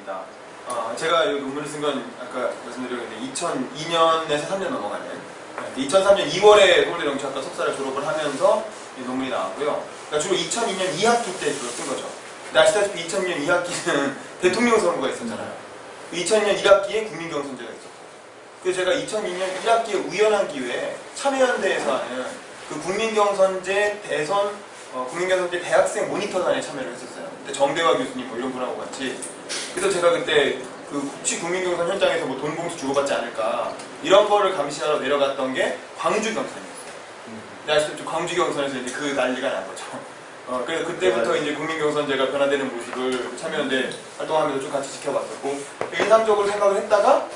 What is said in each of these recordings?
있습니다. 제가 이 논문을 쓴 건 아까 말씀드렸는데 2002년에서 3년 넘어가는 2003년 2월에 서울대 정치학과 석사를 졸업을 하면서 이 논문이 나왔고요. 그러니까 주로 2002년 2학기 때 주로 쓴 거죠. 근데 아시다시피 2002년 2학기는 대통령 선거가 있었잖아요. 2002년 1학기에 국민경선제가 있었고, 그래서 제가 2002년 1학기에 우연한 기회에 참여연대에서 하는 그 국민경선제 대선 국민경선제 대학생 모니터단에 참여를 했었어요. 그때 정대화 교수님 뭐 이런 분하고 같이. 그래서 제가 그때 그 혹시 국민경선 현장에서 뭐 돈 봉투 주고받지 않을까 이런 거를 감시하러 내려갔던 게 광주 경선이었어요. 근데 아시다시피 광주 경선에서 이제 그 난리가 난 거죠. 그래서 그때부터 이제 국민경선제가 변화되는 모습을 참여연대 활동하면서 좀 같이 지켜봤었고, 인상적으로 생각을 했다가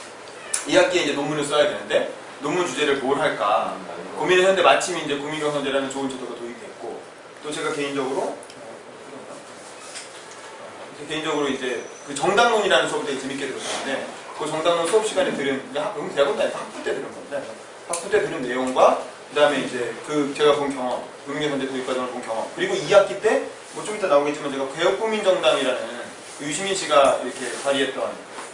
2학기에 이제 논문을 써야 되는데 논문 주제를 뭘 할까 고민을 했는데 마침 이제 국민경선제라는 좋은 제도가 도입됐고, 또 제가 개인적으로 이제 그 정당론이라는 수업을 되게 재밌게 들었었는데, 그 정당론 수업 시간에 들은 대학원도 아니고 학부 때 들은 건데, 학부 때 들은 내용과 그 다음에 이제 그 제가 본 경험, 국민경선제 도입 과정을 본 경험, 그리고 2학기 때 뭐 좀 이따 나오겠지만 제가 개혁국민정당이라는 그 유시민 씨가 이렇게 발의했던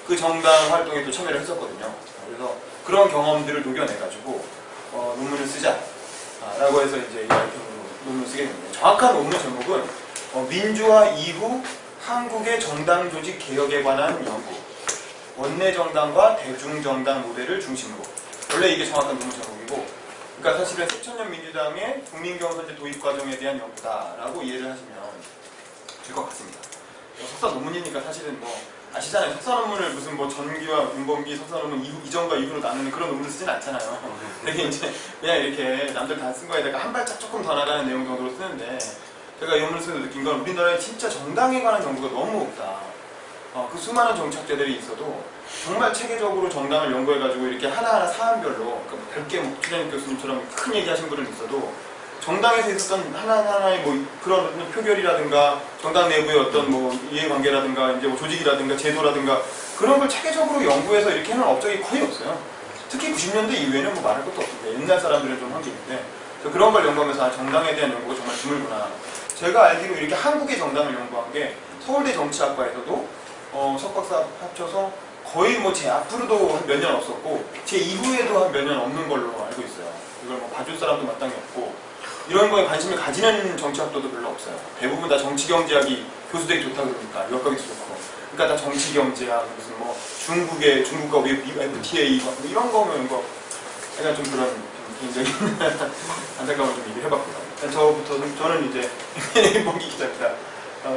그 정당 활동에 또 참여를 했었거든요. 그래서 그런 경험들을 녹여내가지고 논문을 쓰자라고 해서 이제 이렇게 논문을 쓰게 됩니다. 정확한 논문 제목은 민주화 이후 한국의 정당 조직 개혁에 관한 연구, 원내 정당과 대중 정당 모델을 중심으로. 원래 이게 정확한 논문 제목이고, 그러니까 사실은 새천년 민주당의 국민경선제 도입 과정에 대한 연구다라고 이해를 하시면 될 것 같습니다. 석사 논문이니까 사실은 뭐 아시잖아요. 석사 논문을 무슨 뭐 전기와 윤범기 석사 논문 이전과 이후로 나누는 그런 논문을 쓰진 않잖아요. 되게 이제 그냥 이렇게 남들 다 쓴 거에다가 한 발짝 조금 더 나가는 내용 정도로 쓰는데, 제가 이 논문을 쓰면서 느낀 건 우리나라에 진짜 정당에 관한 연구가 너무 없다. 그 수많은 정착제들이 있어도 정말 체계적으로 정당을 연구해가지고 이렇게 하나하나 사안별로, 그러니까 별게 뭐 추장님 교수님처럼 큰 얘기하신 분은 있어도 정당에서 있었던 하나하나의 뭐 그런 표결이라든가 정당 내부의 어떤 뭐 이해관계라든가 이제 뭐 조직이라든가 제도라든가 그런 걸 체계적으로 연구해서 이렇게 하는 업적이 거의 없어요. 특히 90년대 이후에는 뭐 말할 것도 없는데, 옛날 사람들은 좀 한 게 있는데, 그런 걸 연구하면서 정당에 대한 연구가 정말 드물구나. 제가 알기로 이렇게 한국의 정당을 연구한 게 서울대 정치학과에서도 석박사 합쳐서 거의 뭐 제 앞으로도 몇 년 없었고 제 이후에도 한 몇 년 없는 걸로 알고 있어요. 이걸 뭐 봐줄 사람도 마땅히 없고, 이런 거에 관심을 가지는 정치학도도 별로 없어요. 대부분 다 정치경제학이 교수들이 좋다 그러니까 유학가기도 좋고, 그러니까 다 정치경제학, 무슨 뭐 중국과 FTA 뭐 이런 거면 뭐 약간 좀 그런 개인적인 안타까움을 좀 얘기를 해봤고요. 저는 이제 봉기 기자입니다.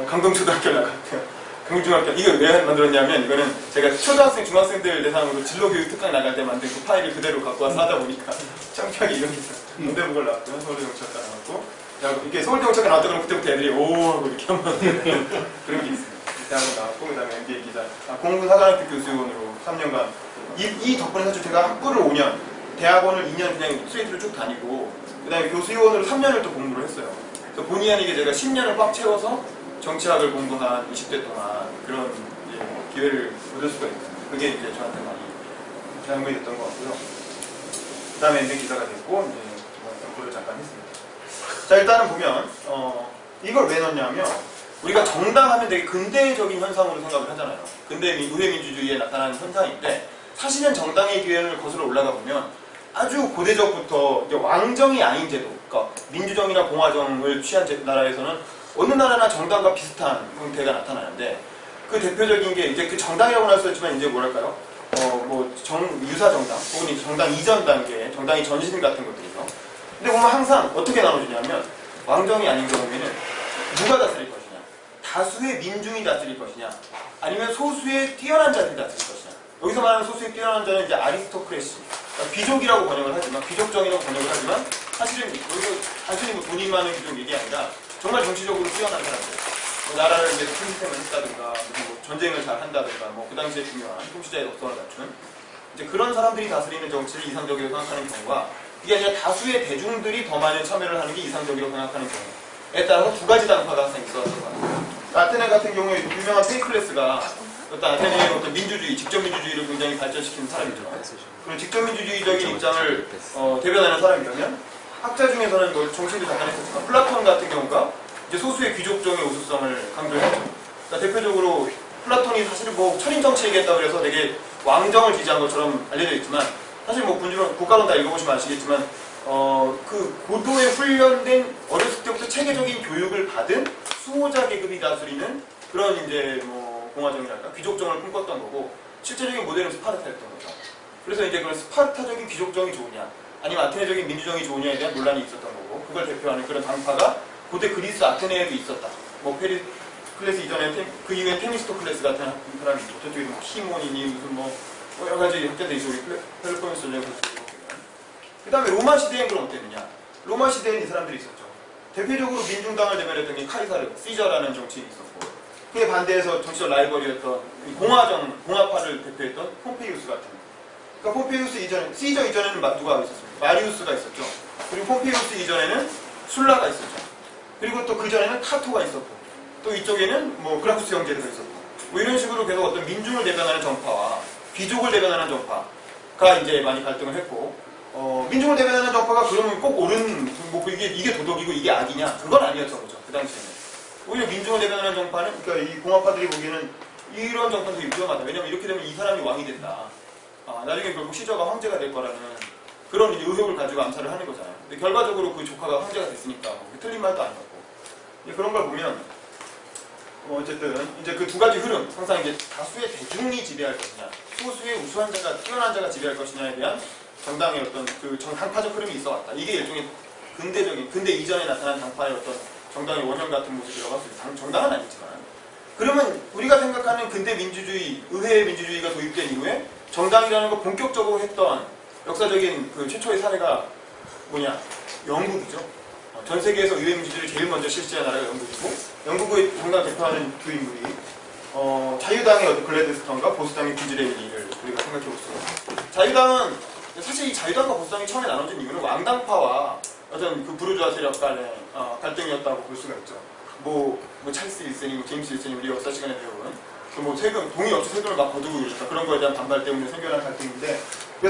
강동초등학교를 나갔고요. 강중학교, 이걸 왜 만들었냐면, 이거는 제가 초등학생, 중학생들 대상으로 진로교육 특강 나갈 때 만든 그 파일을 그대로 갖고 와서 하다 보니까 창피하게 이런 게 있어요. 문대북을 나왔고요. 서울대 정치학과 나왔고, 이게 서울대 정치학과 나왔다 그러면 그때부터 애들이 오 하고 이렇게 한번 그런 게 있어요. 대학원 나왔고, 그 다음에 MBA 기자, 공군사관학교 교수원으로 3년간. 이 덕분에 사실 제가 학부를 5년, 대학원을 2년 그냥 스트레이트를 쭉 다니고, 그 다음에 교수원으로 3년을 또 공부를 했어요. 그래서 본의 아니게 제가 10년을 꽉 채워서 정치학을 공부한 20대 동안 그런 기회를 얻을 수가 있어요. 그게 이제 저한테 많이 도움이 됐던 것 같고요. 그 다음에 이제 기자가 됐고, 이제 연구를 잠깐 했습니다. 자, 일단은 보면, 이걸 왜 넣냐면, 우리가 정당하면 되게 근대적인 현상으로 생각을 하잖아요. 근대 우회민주주의에 나타나는 현상인데, 사실은 정당의 기회를 거슬러 올라가 보면, 아주 고대적부터 왕정이 아닌 제도, 그러니까 민주정이나 공화정을 취한 나라에서는 어느 나라나 정당과 비슷한 형태가 나타나는데, 그 대표적인 게 이제 그 정당이라고 할 수 있지만 이제 뭐랄까요? 유사 정당 혹은 이제 정당 이전 단계, 정당이 전신 같은 것들이죠. 근데 보면 항상 어떻게 나눠지냐면, 왕정이 아닌 경우에는 누가 다스릴 것이냐, 다수의 민중이 다스릴 것이냐, 아니면 소수의 뛰어난 자들이 다스릴 것이냐. 여기서 말하는 소수의 뛰어난 자는 이제 아리스토크래시, 그러니까 귀족이라고 번역을 하지만, 귀족정이라고 번역을 하지만, 사실은 여기서 단순히 뭐 돈이 많은 귀족 얘기 아니라 정말 정치적으로 뛰어난 사람들, 나라를 이제 통치생을 했다든가, 뭐 전쟁을 잘 한다든가, 뭐 그 당시에 중요한 통치자의 독성을 갖춘 이제 그런 사람들이 다스리는 정치를 이상적이라고 생각하는 경우가, 이게 아니라 다수의 대중들이 더 많은 참여를 하는 게 이상적이라고 생각하는 경우에 따라서 두 가지 당파가 항상 있었던 것 같아요. 아테네 같은 경우에 유명한 페이클레스가 어떤 아테네의 어떤 민주주의, 직접민주주의를 굉장히 발전시키는 사람이죠. 그런 직접민주주의적인 입장을 대변하는 사람이라면, 학자 중에서는 뭐 정신도 잠깐 했었지만 플라톤 같은 경우가 이제 소수의 귀족정의 우수성을 강조했죠. 그러니까 대표적으로 플라톤이 사실은 뭐 철인 정치 얘기했다고 그래서 되게 왕정을 지지한 것처럼 알려져 있지만 사실 뭐 국가론 다 읽어보시면 아시겠지만 그 고도에 훈련된 어렸을 때부터 체계적인 교육을 받은 수호자 계급이 다스리는 그런 이제 뭐 공화정이랄까 귀족정을 꿈꿨던 거고 실제적인 모델은 스파르타였던 거죠. 그래서 이제 그런 스파르타적인 귀족정이 좋으냐 아니면 아테네적인 민주정이 좋으냐에 대한 논란이 있었던 거고 그걸 대표하는 그런 당파가 고대 그리스 아테네에도 있었다. 뭐 페리클레스 이전에 그 이후에 테미스토클레스 같은 사람이 있고 저쪽에 뭐 키몬이니 무슨 뭐 여러 가지 학자들이 있어 우리 펠로폰네소 전쟁 그 다음에 로마 시대엔 그럼 어땠느냐? 로마 시대엔 이 사람들이 있었죠. 대표적으로 민중당을 대변했던 게 카이사르, 시저라는 정치인이 있었고 그에 반대해서 정치적 라이벌이었던 공화파를 대표했던 폼페이우스 같은 그러니까 폼페이우스 이전에 시저 이전에는 누가 있었습니까? 마리우스가 있었죠. 그리고 폼페이우스 이전에는 술라가 있었죠. 그리고 또 그 전에는 카토가 있었고 또 이쪽에는 뭐 그라쿠스 형제가 있었고 뭐 이런 식으로 계속 어떤 민중을 대변하는 정파와 귀족을 대변하는 정파가 이제 많이 갈등을 했고 민중을 대변하는 정파가 그러면 꼭 옳은 뭐 이게 도덕이고 이게 악이냐 그건 아니었던 거죠. 그 당시에는 오히려 민중을 대변하는 정파는 그러니까 이 공화파들이 보기에는 이런 정파는 되게 위험하다. 왜냐면 이렇게 되면 이 사람이 왕이 된다. 나중에 결국 시저가 황제가 될 거라는 그런 의혹을 가지고 암살을 하는 거잖아요. 근데 결과적으로 그 조카가 황제가 됐으니까 틀린 말도 아니었고 그런 걸 보면 어쨌든 이제 그 두 가지 흐름 항상 이제 다수의 대중이 지배할 것이냐 소수의 우수한 자가 뛰어난 자가 지배할 것이냐에 대한 정당의 어떤 그 당파적 흐름이 있어 왔다. 이게 일종의 근대 이전에 나타난 당파의 어떤 정당의 원형 같은 모습이라고 할 수 있어요. 정당은 아니지만 그러면 우리가 생각하는 근대 민주주의, 의회 민주주의가 도입된 이후에 정당이라는 걸 본격적으로 했던 역사적인 그 최초의 사례가 뭐냐? 영국이죠. 전 세계에서 의회 민주주의를 제일 먼저 실시한 나라가 영국이고 영국의 정당 대표하는 두 인물이 자유당의 어떤 글래드스턴과 보수당의 디즈레일리를 우리가 생각해 볼수록 자유당은 사실 이 자유당과 보수당이 처음에 나눠진 이유는 왕당파와 어떤 그 부르주아 세력 간의 갈등이었다고 볼 수가 있죠. 뭐 찰스 1세니, 제임스 1세니 우리 역사 시간에 배운 뭐 세금, 동의 없이 세금을 막 거두고 그랬다. 그런 거에 대한 반발 때문에 생겨난 갈등인데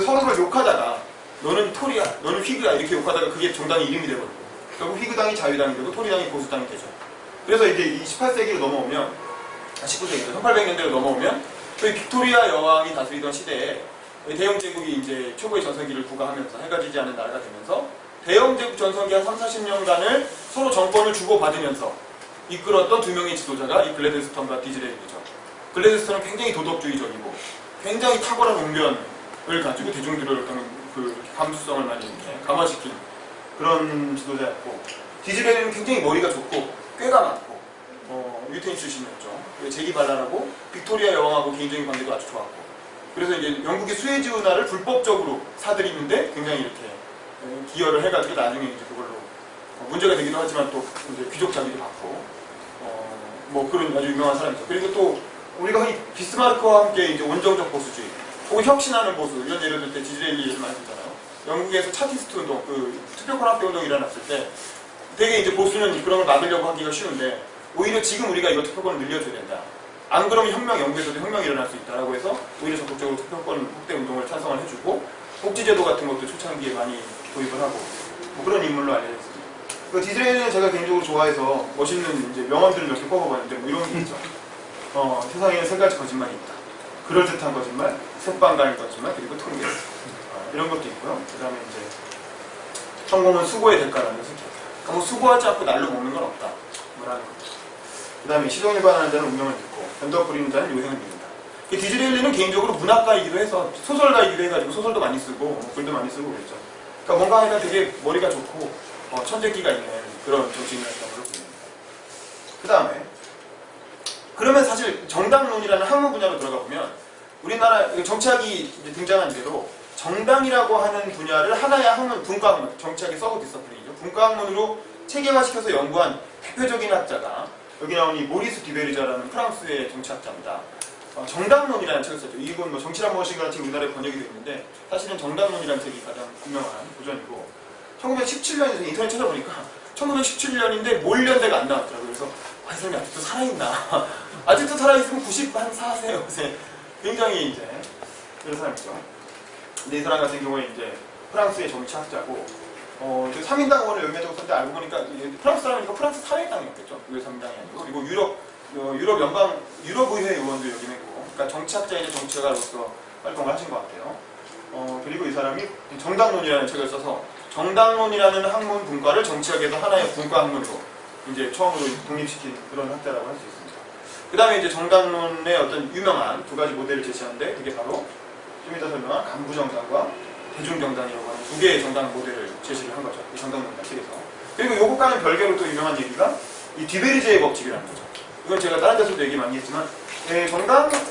서로를 욕하다가 너는 토리야, 너는 휘그야 이렇게 욕하다가 그게 정당의 이름이 되거든요. 결국 휘그당이 자유당이 되고 토리당이 보수당이 되죠. 그래서 이제 이 18세기로 넘어오면 19세기죠. 1800년대로 넘어오면 이 빅토리아 여왕이 다스리던 시대에 대영 제국이 이제 최고의 전성기를 구가하면서 해가 지지 않는 나라가 되면서 대영 제국 전성기 한 30-40년간을 서로 정권을 주고받으면서 이끌었던 두 명의 지도자가 이 글래드스턴과 디즈레일리죠. 글래드스턴은 굉장히 도덕주의적이고 굉장히 탁월한 웅변을 가지고 대중들을 어떤 그 감수성을 많이 감화시킨 그런 지도자였고 디즈레일리는 굉장히 머리가 좋고 꾀가 많고 유태인 출신이었죠. 재기발랄하고 빅토리아 여왕하고 개인적인 관계도 아주 좋았고 그래서 이제 영국의 수에즈 운하를 불법적으로 사들이는데 굉장히 이렇게 기여를 해가지고 나중에 이제 그걸로 문제가 되기도 하지만 또 이제 귀족 자비도 받고 뭐 그런 아주 유명한 사람이죠. 그리고 또 우리가 흔히 비스마르크와 함께 이제 원정적 보수주의 혹은 혁신하는 보수 이런 예를 들 때 디즈레일리 예를 많이 들잖아요. 영국에서 차티스트 운동, 그 투표권 확대 운동이 일어났을 때 되게 이제 보수는 그런 걸 막으려고 하기가 쉬운데 오히려 지금 우리가 이거 투표권을 늘려줘야 된다. 안 그러면 영국에서도 혁명이 일어날 수 있다라고 해서 오히려 적극적으로 투표권 확대 운동을 찬성을 해주고 복지제도 같은 것도 초창기에 많이 도입을 하고 뭐 그런 인물로 알려져 있습니다. 그 디즈레일리는 제가 개인적으로 좋아해서 멋있는 이제 명언들을 몇 개 뽑아봤는데 뭐 이런 게 있죠. 세상에는 세 가지 거짓말이 있다. 그럴듯한 거짓말, 색방가인 거짓말, 그리고 통계. 이런 것도 있고요. 그 다음에 이제 성공은 수고의 대가라는 것을 그러니까 뭐 수고하지 않고 날로 먹는 건 없다. 뭐라는 거죠. 그 다음에 시동을 반하는 자는 운명을 듣고 변덕 부리는 자는 요행을 믿는다. 디즈레일리는 개인적으로 문학가이기도 해서 소설가이기도 해가지고 소설도 많이 쓰고 글도 많이 쓰고 그랬죠. 그러니까 뭔가 하여간 되게 머리가 좋고 천재기가 있는 그런 정치인이었던 걸로 보입니다. 그 다음에 그러면 사실 정당론이라는 학문 분야로 들어가 보면 우리나라 정치학이 이제 등장한 대로 정당이라고 하는 분야를 하나의 학문, 분과학문, 정치학의 서브 디서플린이죠. 분과학문으로 체계화시켜서 연구한 대표적인 학자가 여기 나온 이 모리스 듀베르자라는 프랑스의 정치학자입니다. 정당론이라는 책을 썼죠. 이건 뭐 정치란 무엇인가라는 책 우리나라에 번역이 되어 있는데 사실은 정당론이라는 책이 가장 유명한 고전이고 1917년에서 인터넷 찾아보니까 1917년인데 몰연대가 안 나왔더라고요. 그래서 이 사람이 아직도 살아있나 아직도 살아있으면 94세 요새 굉장히 이제 이런 사람이죠. 근데 이 사람 같은 경우에 이제 프랑스의 정치학자고 3인당 원을 연매적으로 썼는데 알고 보니까 프랑스 사람이니까 프랑스 사회당이었겠죠. 왜 3인당이 아니고 그리고 유럽 유럽의회 의원도 역임했고, 그러니까 정치학자이자 정치가로서 활동을 하신 것 같아요. 그리고 이 사람이 정당론이라는 책을 써서 정당론이라는 학문 분과를 정치학에서 하나의 분과 학문으로 이제 처음으로 독립시킨 그런 학자라고 할 수 있습니다. 그 다음에 이제 정당론의 어떤 유명한 두 가지 모델을 제시하는데, 그게 바로 좀 이따 설명한 간부정당과 대중정당이라고 하는 두 개의 정당 모델을 제시를 한 거죠. 이 정당론이라는 책에서. 그리고 요것과는 별개로 또 유명한 얘기가 이 디베르제의 법칙이라는 거죠. 이건 제가 다른 데서도 얘기 많이 했지만,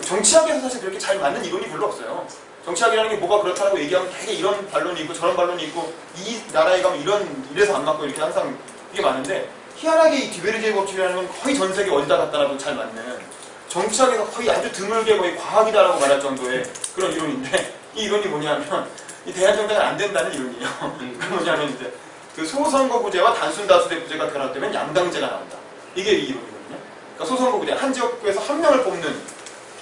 정치학에서 사실 그렇게 잘 맞는 이론이 별로 없어요. 정치학이라는 게 뭐가 그렇다고 얘기하면 되게 이런 반론이 있고 저런 반론이 있고, 이 나라에 가면 이래서 안 맞고 이렇게 항상 이게 많은데, 희한하게 이 디베르제의 법칙이라는 건 거의 전 세계 어디다 갖다 놔도 잘 맞는, 정치학에서 거의 아주 드물게 거의 과학이다라고 말할 정도의 그런 이론인데, 이 이론이 뭐냐면 이 대한정당은 안 된다는 이론이에요. 그건 뭐냐면 이제 그 소선거구제와 단순다수대구제가 결합되면 양당제가 나온다. 이게 이 이론이거든요. 그러니까 소선거구제, 한 지역구에서 한 명을 뽑는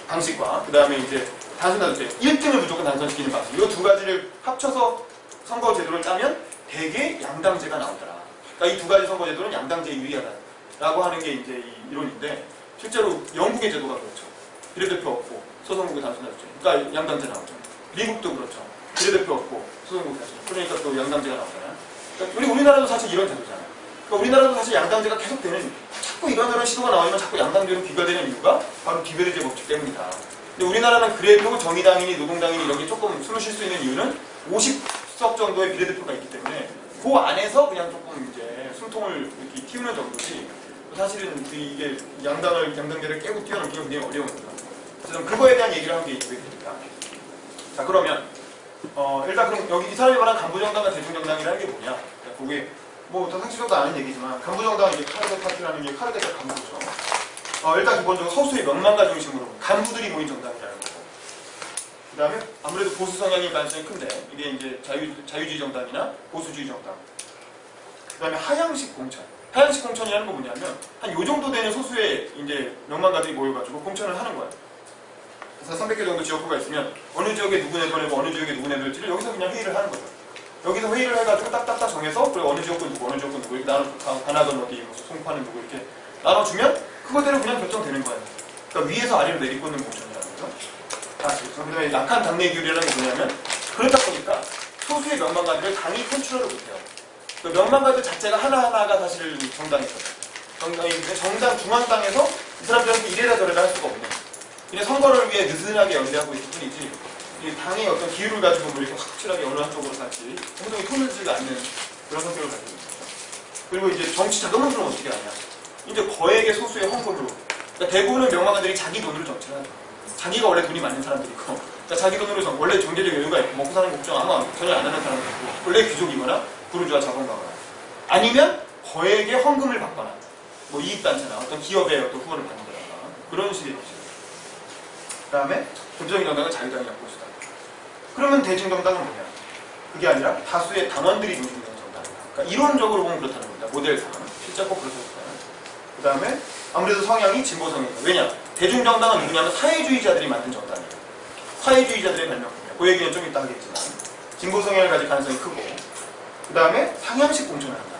방식과 그 다음에 이제 단순다수제, 1등을 무조건 당선시키는 방식, 이 두 가지를 합쳐서 선거제도를 짜면 대개 양당제가 나오더라. 그러니까 이 두 가지 선거제도는 양당제에 유리하다라고 하는 게 이제 이 이론인데, 실제로 영국의 제도가 그렇죠. 비례대표 없고 소선거구 단순다수제, 그러니까 양당제 나오죠. 미국도 그렇죠. 비례대표 없고 소선거구 단순, 그러니까 또 양당제가 나오잖아요. 그러니까 우리나라도 사실 이런 제도잖아요. 그러니까 우리나라도 사실 양당제가 계속 되는, 자꾸 이런저런 시도가 나오면 자꾸 양당제로 비교되는 이유가 바로 디베르제 법칙 때문이다. 근데 우리나라는 그래도 정의당이니 노동당이니 이런 게 조금 숨을 쉴 수 있는 이유는 50석 정도의 비례대표가 있기 때문에 그 안에서 그냥 조금 이제 숨통을 이렇게 틔우는 정도지, 사실은 이게 양당제를 깨고 뛰어넘기가 굉장히 어려워요. 그래서 그거에 대한 얘기를 하는 게 있습니다. 자, 그러면 일단 그럼 여기 이 사람이 말한 간부정당과 대중정당이라는 게 뭐냐? 그게 뭐 더 상식적도 아는 얘기지만, 간부정당은 이제 카르데 파티라는 게 카르데가 간부죠. 일단 기본적으로 서수의 명망가 중심으로 간부들이 모인 정당이라는 거고, 그 다음에 아무래도 보수 성향일 가능성이 큰데, 이게 이제 자유주의 정당이나 보수주의 정당. 그 다음에 하향식 공천. 하향식 공천이라는 건 뭐냐면 한 요 정도 되는 소수의 이제 명망가들이 모여가지고 공천을 하는 거예요. 그래서 300개 정도 지역구가 있으면 어느 지역에 누구 내보내고 어느 지역에 누구 내보낼지를 여기서 그냥 회의를 하는 거죠. 여기서 회의를 해가지고 딱딱딱 정해서, 그리고 어느 지역구 누구, 어느 지역구 누구, 이렇게 관악은 어디, 송파는 누구 이렇게 나눠주면 그거대로 그냥 결정되는 거예요. 그러니까 위에서 아래로 내리꽂는 공천이라는 거죠. 그 다음에 약한 당내 기율이라는 게 뭐냐면, 그러다 보니까 소수의 명망가들을 당이 컨트롤을 못해요. 그 명망가들 자체가 하나하나가 사실 정당이거든요. 정당 중앙당에서 이 사람들한테 이래라 저래라 할 수가 없는, 그냥 선거를 위해 느슨하게 연대하고 있을 뿐이지, 이 당의 어떤 기율을 가지고 뭐 이렇게 확실하게 어느 한쪽으로 같이 행동이 통일지가 않는 그런 성격을 가지고 있습니다. 그리고 이제 정치 자금은 어떻게 하냐? 이제 거액의 소수의 헌금으로, 그러니까 대부분은 명망가들이 자기 돈으로 정치를 하죠. 자기가 원래 돈이 많은 사람들이고, 그러니까 자기 돈으로 원래 경제적 여유가 있고 먹고 사는 걱정 전혀 안 하는 사람들이고, 원래 귀족이거나 부르주아 자본가거나, 아니면 거액의 헌금을 받거나, 뭐 이익단체나 어떤 기업의 어떤 후원을 받는다거나 그런 식의 것이죠. 그 다음에 대표적인 정당은 자유당이라고 볼 수가 있다. 그러면 대중정당은 뭐냐? 그게 아니라 다수의 당원들이 중심된 정당이다. 그러니까 이론적으로 보면 그렇다는 겁니다. 모델상은. 실제 꼭 그렇습니다. 그 다음에 아무래도 성향이 진보 성향이다. 왜냐? 대중정당은 누구냐면 사회주의자들이 만든 정당이에요. 사회주의자들의 발명품이에요. 그 얘기는 좀 이따 하겠지만, 진보 성향을 가질 가능성이 크고, 그 다음에 상향식 공천을 한다.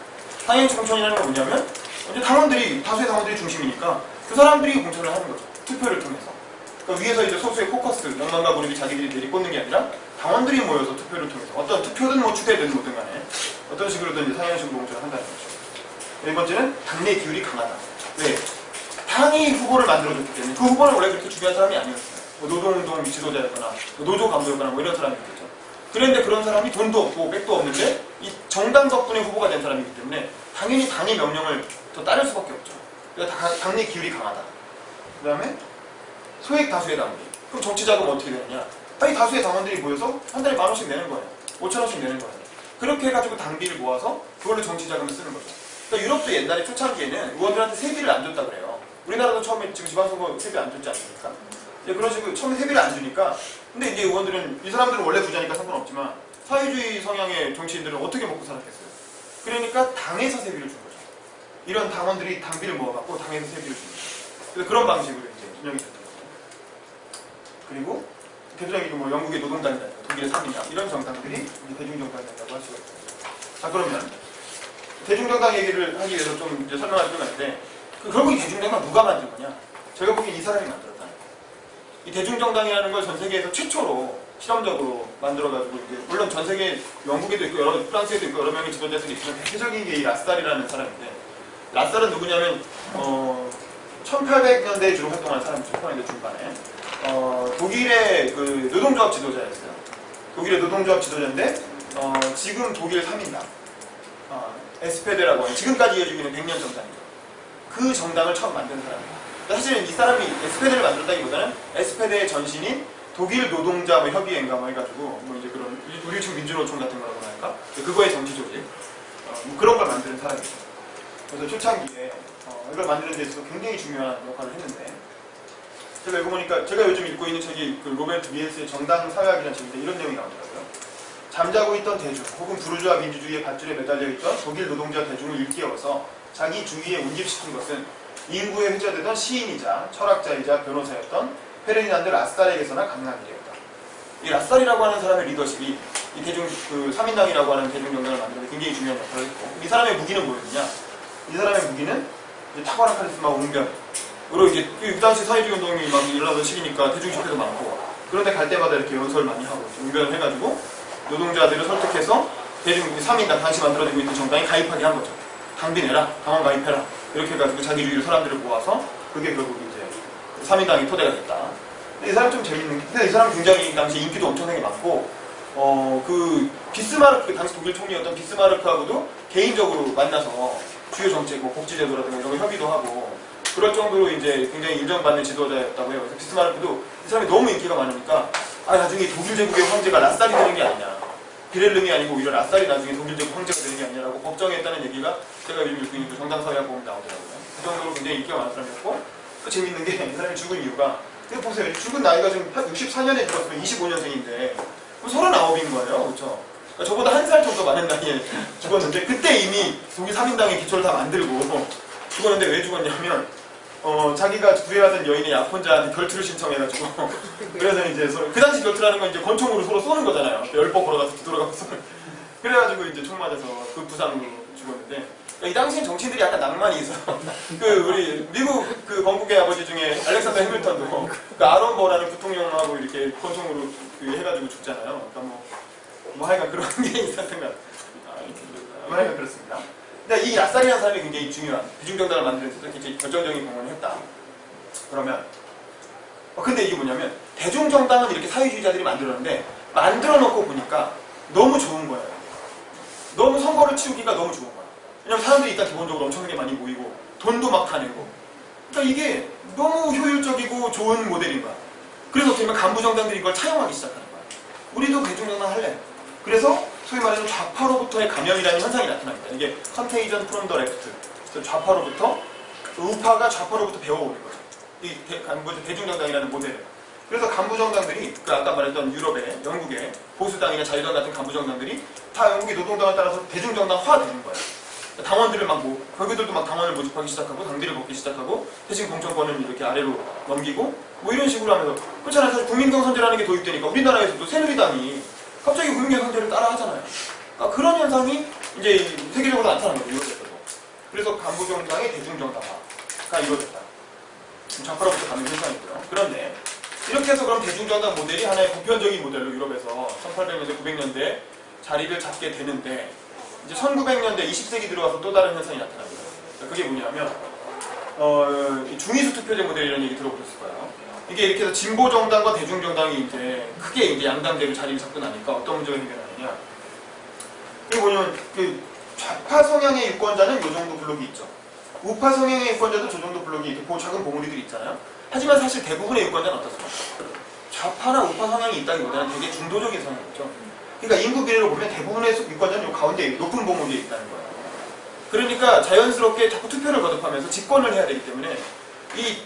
상향식 공천이라는 건 뭐냐면, 이제 다수의 당원들이 중심이니까 그 사람들이 공천을 하는 거죠. 투표를 통해서. 그러니까 위에서 이제 소수의 포커스, 명망가 그룹이 자기들이 내리꽂는 게 아니라 당원들이 모여서 투표를 통해서 어떤 투표든 뭐 추대든 뭐든 간에 어떤 식으로든 이제 상향식으로 공천을 한다는 거죠. 네 번째는 당내 기율이 강하다. 왜? 당이 후보를 만들어줬기 때문에. 그 후보는 원래 그렇게 중요한 사람이 아니었어요. 뭐 노동운동 지도자였거나 노조 간부였거나 뭐 이런 사람이겠죠. 그런데 그런 사람이 돈도 없고 백도 없는데 이 정당 덕분에 후보가 된 사람이기 때문에 당연히 당의 명령을 더 따를 수밖에 없죠. 그러니까 당내 기율이 강하다. 그 다음에 소액 다수의 당원들. 그럼 정치 자금은 어떻게 되느냐? 이 다수의 당원들이 모여서 한 달에 10,000원씩 내는 거예요. 5,000원씩 내는 거예요. 그렇게 해가지고 당비를 모아서 그걸로 정치 자금을 쓰는 거죠. 그러니까 유럽도 옛날에 초창기에는 의원들한테 세비를 안 줬다 그래요. 우리나라도 처음에 지금 지방선거 세비 안 줬지 않습니까? 그런 식으로 처음에 세비를 안 주니까, 근데 이제 의원들은, 이 사람들은 원래 부자니까 상관없지만 사회주의 성향의 정치인들은 어떻게 먹고 살았겠어요? 그러니까 당에서 세비를 준 거죠. 이런 당원들이 당비를 모아갖고 당에서 세비를 준 거죠. 그래서 그런 방식으로 이제 운영이 됐던 거죠. 그리고 대표적인 뭐 영국의 노동당이라든가 독일의 삼인당 이런 정당들이 대중정당이라고 할 수가 있습니다. 자, 그러면 대중정당 얘기를 하기 위해서 좀 이제 설명할 필요가 있는데, 결국 이 대중정당 누가 만든 거냐? 제가 보기엔 이 사람이 만들었다. 이 대중정당이라는 걸 전 세계에서 최초로 실험적으로 만들어가지고, 이제 물론 전 세계 영국에도 있고 프랑스에도 있고 여러 명의 지도자들이 있지만 대표적인 게 이 라살이라는 사람인데, 라살은 누구냐면 1800년대에 주로 활동한 사람이죠. 1800년대 중반에 독일의 그 노동조합 지도자였어요. 독일의 노동조합 지도자인데 지금 독일 3인당 SPD라고 하는 지금까지 이어지고 있는 100년 정당이죠. 그 정당을 처음 만든 사람이에요. 사실은 이 사람이 SPD를 만들었다기보다는 SPD의 전신인 독일 노동자 뭐 협의회인가 뭐 해가지고 뭐 이제 그런 우리 지금 민주노총 같은 거라고 할까? 그거의 정치 조직 뭐 그런 걸 만드는 사람이죠. 그래서 초창기에 이걸 만드는 데 있어서 굉장히 중요한 역할을 했는데, 제가 읽어 보니까 제가 요즘 읽고 있는 책이 그 로베르트 미에스의 정당 사회학이라는 책인데 이런 내용이 나오더라고요. 잠자고 있던 대중 혹은 부르주아 민주주의의 밧줄에 매달려 있던 독일 노동자 대중을 일깨워서 자기 주위에 운집시킨 것은 인구에 회자되던 시인이자 철학자이자 변호사였던 페르디난드 라살에게서나 가능한 일이었다. 이 라살이라고 하는 사람의 리더십이 이 대중 그 3인당이라고 하는 대중정당을 만드는 데 굉장히 중요한 역할을 했고, 이 사람의 무기는 뭐였느냐? 이 사람의 무기는 이제 탁월한 카리스마 웅변으로 이제 그 당시 사회주의 운동이 막 일어나던 시기니까 대중 집회도 많고, 그런데 갈 때마다 이렇게 연설을 많이 하고 웅변을 해가지고 노동자들을 설득해서 대중 3인당 당시 만들어지고 있는 정당에 가입하게 한 거죠. 당비내라, 당원 가입해라 이렇게 해가지고 자기 주위로 사람들을 모아서 그게 결국 이제 3인당이 토대가 됐다. 근데 이 사람 좀 재밌는 게, 근데 이 사람 굉장히 당시 인기도 엄청나게 많고, 그 비스마르크, 당시 독일 총리였던 비스마르크하고도 개인적으로 만나서 주요 정책, 뭐 복지제도라든가 이런 거 협의도 하고 그럴 정도로 이제 굉장히 인정받는 지도자였다고 해요. 그래서 비스마르크도 이 사람이 너무 인기가 많으니까 나중에 독일 제국의 황제가 라살이 되는 게 아니냐, 비렐름이 아니고 오히려 라살이 나중에 독일 제국 황제가 되는 게 아니냐라고 걱정했다는 얘기가 제가 요즘 읽고 있는 그 정당사회학 보면 나오더라고요. 그 정도로 굉장히 인기가 많은 사람이었고, 또 재밌는 게 이 사람이 죽은 이유가, 이거 보세요. 죽은 나이가 지금 64년에 죽었으면 25년생인데 39인 거예요. 그렇죠? 그러니까 저보다 한 살 정도 많은 나이에 죽었는데, 그때 이미 독일 3인당의 기초를 다 만들고 죽었는데, 왜 죽었냐면 자기가 구애하던 여인의 약혼자한테 결투를 신청해가지고 그래서 이제 그 당시 결투라는 건 이제 권총으로 서로 쏘는 거잖아요. 10번 걸어가서 뒤돌아가서 그래가지고 이제 총 맞아서 그 부상으로 죽었는데, 이 당시엔 정치인들이 약간 낭만이 있어. 그 우리 미국 그 건국의 아버지 중에 알렉산더 해밀턴도 그 아론 버라는 부통령하고 이렇게 권총으로 그 해가지고 죽잖아요. 그러니까 뭐 하여간 그런 게 있었던 것 같아요. 하여간 그렇습니다. 근데 이 라살이라는 사람이 굉장히 중요한 대중정당을 만드는 데서 굉장히 결정적인 공헌을 했다. 그러면 근데 이게 뭐냐면, 대중정당은 이렇게 사회주의자들이 만들었는데 만들어 놓고 보니까 너무 좋은 거예요. 너무 선거를 치우기가 너무 좋은 거예요. 왜냐면 사람들이 일단 기본적으로 엄청나게 많이 모이고 돈도 막 다 내고, 그러니까 이게 너무 효율적이고 좋은 모델인 거야. 그래서 어떻게 보면 간부정당들이 이걸 차용하기 시작하는 거야. 우리도 대중정당 할래. 그래서 소위 말해서 좌파로부터의 감염이라는 현상이 나타납니다. 이게 컨테이전 프롬 더 레프트. 좌파로부터, 우파가 좌파로부터 배워오는 거죠. 이 대중정당이라는 모델을. 그래서 간부정당들이 그 아까 말했던 유럽의, 영국의 보수당이나 자유당 같은 간부정당들이 다 영국의 노동당을 따라서 대중정당화 되는 거예요. 당원들을 막 거기들도 막 당원을 모집하기 시작하고 당비를 먹기 시작하고 대신 공천권을 이렇게 아래로 넘기고 뭐 이런 식으로 하면서, 그렇잖아요. 사실 국민경선제라는 게 도입되니까 우리나라에서도 새누리당이 갑자기 국민경선제를 따라 하잖아요. 그러니까 그런 현상이 이제 세계적으로 나타난 거죠, 유럽에서도. 그래서 간부정당의 대중정당화가 이루어졌다. 좌파로부터 가는 현상이고요. 그런데 이렇게 해서 그럼 대중정당 모델이 하나의 보편적인 모델로 유럽에서 1800년대, 900년대 자리를 잡게 되는데, 이제 1900년대 20세기 들어와서 또 다른 현상이 나타납니다. 그게 뭐냐면 중위수 투표제 모델이라는 얘기 들어보셨을 거예요. 이게 이렇게 해서 진보정당과 대중정당이 이제 크게 이제 양당제로 자리를 잡고 나니까 어떤 문제가 해결하느냐. 이게 뭐냐면 그 좌파 성향의 유권자는 이 정도 블록이 있죠. 우파 성향의 유권자도 저 정도 블록이 이렇게 작은 봉우리들이 있잖아요. 하지만 사실 대부분의 유권자는 어떻습니까? 좌파나 우파 성향이 있다기보다는 되게 중도적인 성향이죠. 그러니까 인구 비례로 보면 대부분의 유권자는 이 가운데 높은 봉우리에 있다는 거예요. 그러니까 자연스럽게 자꾸 투표를 거듭하면서 집권을 해야 되기 때문에 이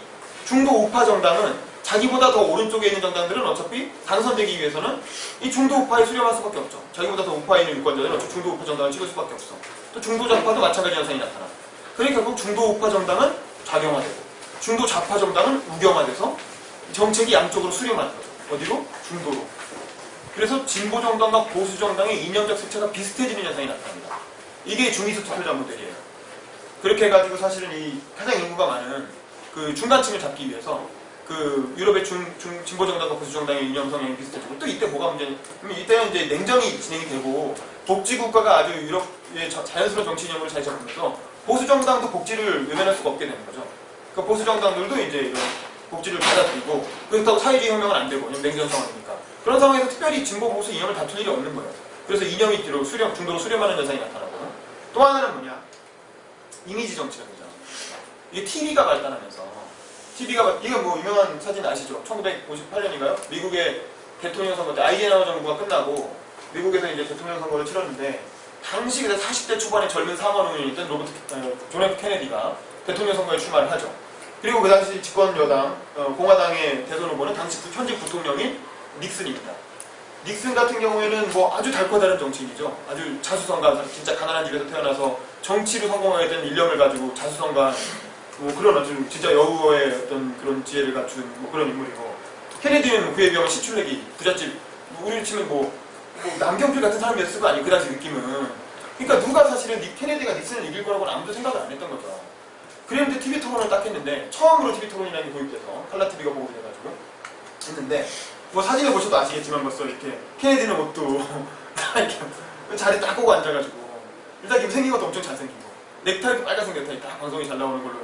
중도 우파 정당은 자기보다 더 오른쪽에 있는 정당들은 어차피 당선되기 위해서는 이 중도 우파에 수렴할 수밖에 없죠. 자기보다 더 우파에 있는 유권자들은 어차피 중도 우파 정당을 찍을 수밖에 없어. 또 중도 좌파도 마찬가지 현상이 나타나. 그러니까 결국 중도 우파 정당은 좌경화되고 중도 좌파 정당은 우경화돼서 정책이 양쪽으로 수렴하는 거죠. 어디로? 중도로. 그래서 진보정당과 보수정당의 이념적 색채가 비슷해지는 현상이 나타납니다. 이게 중위수 투표자 모델이에요. 그렇게 해가지고 사실은 이 가장 인구가 많은 그 중간층을 잡기 위해서 그 유럽의 진보 정당과 보수 정당의 이념 성향이 비슷해지고 또 이때 뭐가 문제냐? 이때는 이제 냉전이 진행이 되고 복지 국가가 아주 유럽의 자연스러운 정치 이념으로 자리 잡으면서 보수 정당도 복지를 외면할 수가 없게 되는 거죠. 그러니까 보수 정당들도 이제 이런 복지를 받아들이고 그렇다고 사회주의 혁명은 안 되고 냉전 상황이니까 그런 상황에서 특별히 진보 보수 이념을 다툴 일이 없는 거예요. 그래서 이념이 뒤로 중도로 수렴하는 현상이 나타나고 또 하나는 뭐냐? 이미지 정치라는 거죠. 이게 TV가 발달하면서 이거 뭐 유명한 사진 아시죠? 1958년인가요? 미국의 대통령 선거 때 아이젠하워 정부가 끝나고 미국에서 이제 대통령 선거를 치렀는데 당시 그때 40대 초반의 젊은 상원 의원이었던 존 F 케네디가 대통령 선거에 출마를 하죠. 그리고 그 당시 집권 여당 공화당의 대선 후보는 당시 현직 부통령인 닉슨입니다. 닉슨 같은 경우에는 뭐 아주 달고 다른 정치인이죠. 아주 자수성가한 진짜 가난한 집에서 태어나서 정치로 성공하게 된 일념을 가지고 자수성가한 뭐 그런 아주 진짜 여우의 어떤 그런 지혜를 갖춘 뭐 그런 인물이고 케네디는 그에 비하면 시출내기 부잣집 우리를 치면 뭐 남경필 같은 사람이었을 거 아니에요. 그 당시 느낌은. 그러니까 누가 사실은 케네디가 닉슨을 이길 거라고는 아무도 생각을 안 했던 거죠. 그랬는데 TV 토론을 딱 했는데 처음으로 TV 토론이라는 게 도입돼서 칼라 TV가 보급돼가지고 했는데 뭐 사진을 보셔도 아시겠지만 벌써 이렇게 케네디는 옷도 이렇게 자리 딱 꼬고 앉아가지고 일단 생긴 것도 엄청 잘생기고 넥타이도 빨간색 넥타이 딱 방송이 잘 나오는 걸로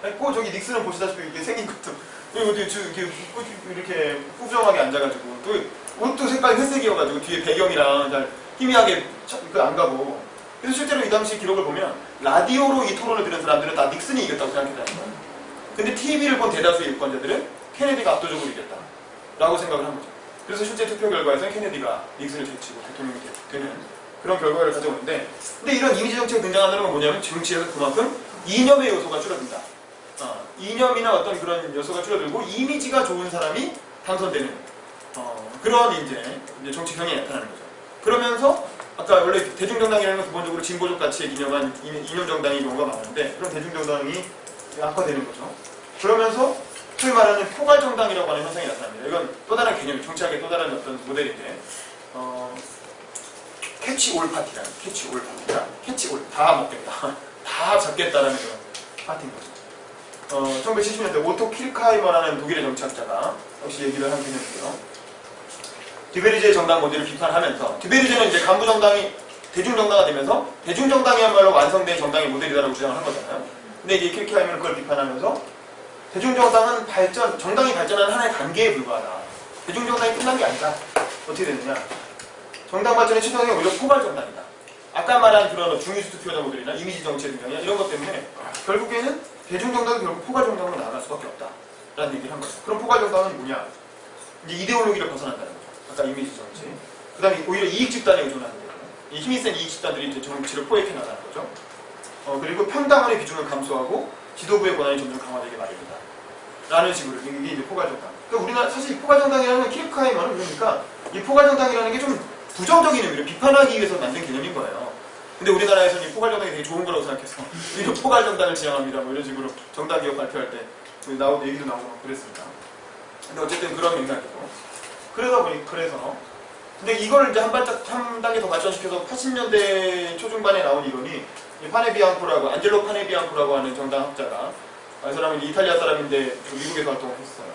했고 저기 닉슨은 보시다시피 이렇게 생긴 것도 그리고 이렇게 꾸정하게 앉아가지고 또 옷도 색깔이 회색이어가지고 뒤에 배경이랑 잘 희미하게 안 가고 그래서 실제로 이 당시 기록을 보면 라디오로 이 토론을 들은 사람들은 다 닉슨이 이겼다고 생각했다는 거예요. 근데 TV를 본 대다수의 유권자들은 케네디가 압도적으로 이겼다라고 생각을 한 거죠. 그래서 실제 투표 결과에서는 케네디가 닉슨을 제치고 대통령이 되는 그런 결과를 가져오는데 근데 이런 이미지 정책이 등장한다는 건 뭐냐면 정치에서 그만큼 이념의 요소가 줄어든다. 이념이나 어떤 그런 요소가 줄어들고 이미지가 좋은 사람이 당선되는 그런 이제 정치형이 나타나는 거죠. 그러면서 아까 원래 대중정당이라는 건 기본적으로 진보적 가치에 기념한 이념정당이 경우가 많은데 그런 대중정당이 악화되는 거죠. 그러면서 소위 말하는 포괄정당이라고 하는 현상이 나타납니다. 이건 또 다른 개념이 정치학의 또 다른 어떤 모델인데 캐치올 파티라는 캐치올 파티다. 캐치올 다 먹겠다. 다 잡겠다라는 그런 파티인 거죠. 1970년대 오토 킬카이머라는 독일의 정치학자가 역시 얘기를 한 개념이고요. 디베르제의 정당 모델을 비판하면서 디베르제는 이제 간부 정당이 대중정당화 되면서 대중정당이야말로 완성된 정당의 모델이다라고 주장을 한 거잖아요. 근데 이제 킬카이머는 그걸 비판하면서 대중정당은 정당이 발전하는 하나의 단계에 불과하다. 대중정당이 끝난 게 아니다. 어떻게 되느냐? 정당 발전의 최종이 오히려 포괄정당이다. 아까 말한 그런 중위수 투표자 모델이나 이미지 정치의 등장이나 이런 것 때문에 결국에는 대중정당은 결국 포괄정당으로 나아갈 수밖에 없다. 라는 얘기를 한 거죠. 그럼 포괄정당은 뭐냐? 이제 이데올로기를 벗어난다는 거죠. 아까 이미지 정치. 그 다음에 오히려 이익 집단에 의존하는 거예요. 이 힘이 센 이익 집단들이 이제 정치를 포획해 나가는 거죠. 그리고 평당원의 비중을 감소하고 지도부의 권한이 점점 강화되게 마련이다. 라는 식으로 이게 이제 포괄정당. 그러니까 우리나라 사실 이 포괄정당이라는 킬카이머는 그러니까 이 포괄정당이라는 게 좀 부정적인 의미로 비판하기 위해서 만든 개념인 거예요. 근데 우리나라에서는 이 포괄정당이 되게 좋은 거라고 생각해서 이런 포괄정당을 지향합니다. 뭐 이런 식으로 정당개혁 발표할 때 얘기도 나오고 그랬습니다. 근데 어쨌든 그런 맥락이고. 근데 이걸 이제 한 단계 더 발전시켜서 80년대 초중반에 나온 이론이 파네비앙코라고 안젤로 파네비앙코라고 하는 정당학자가 이 사람은 이탈리아 사람인데 미국에서 활동을 했어요.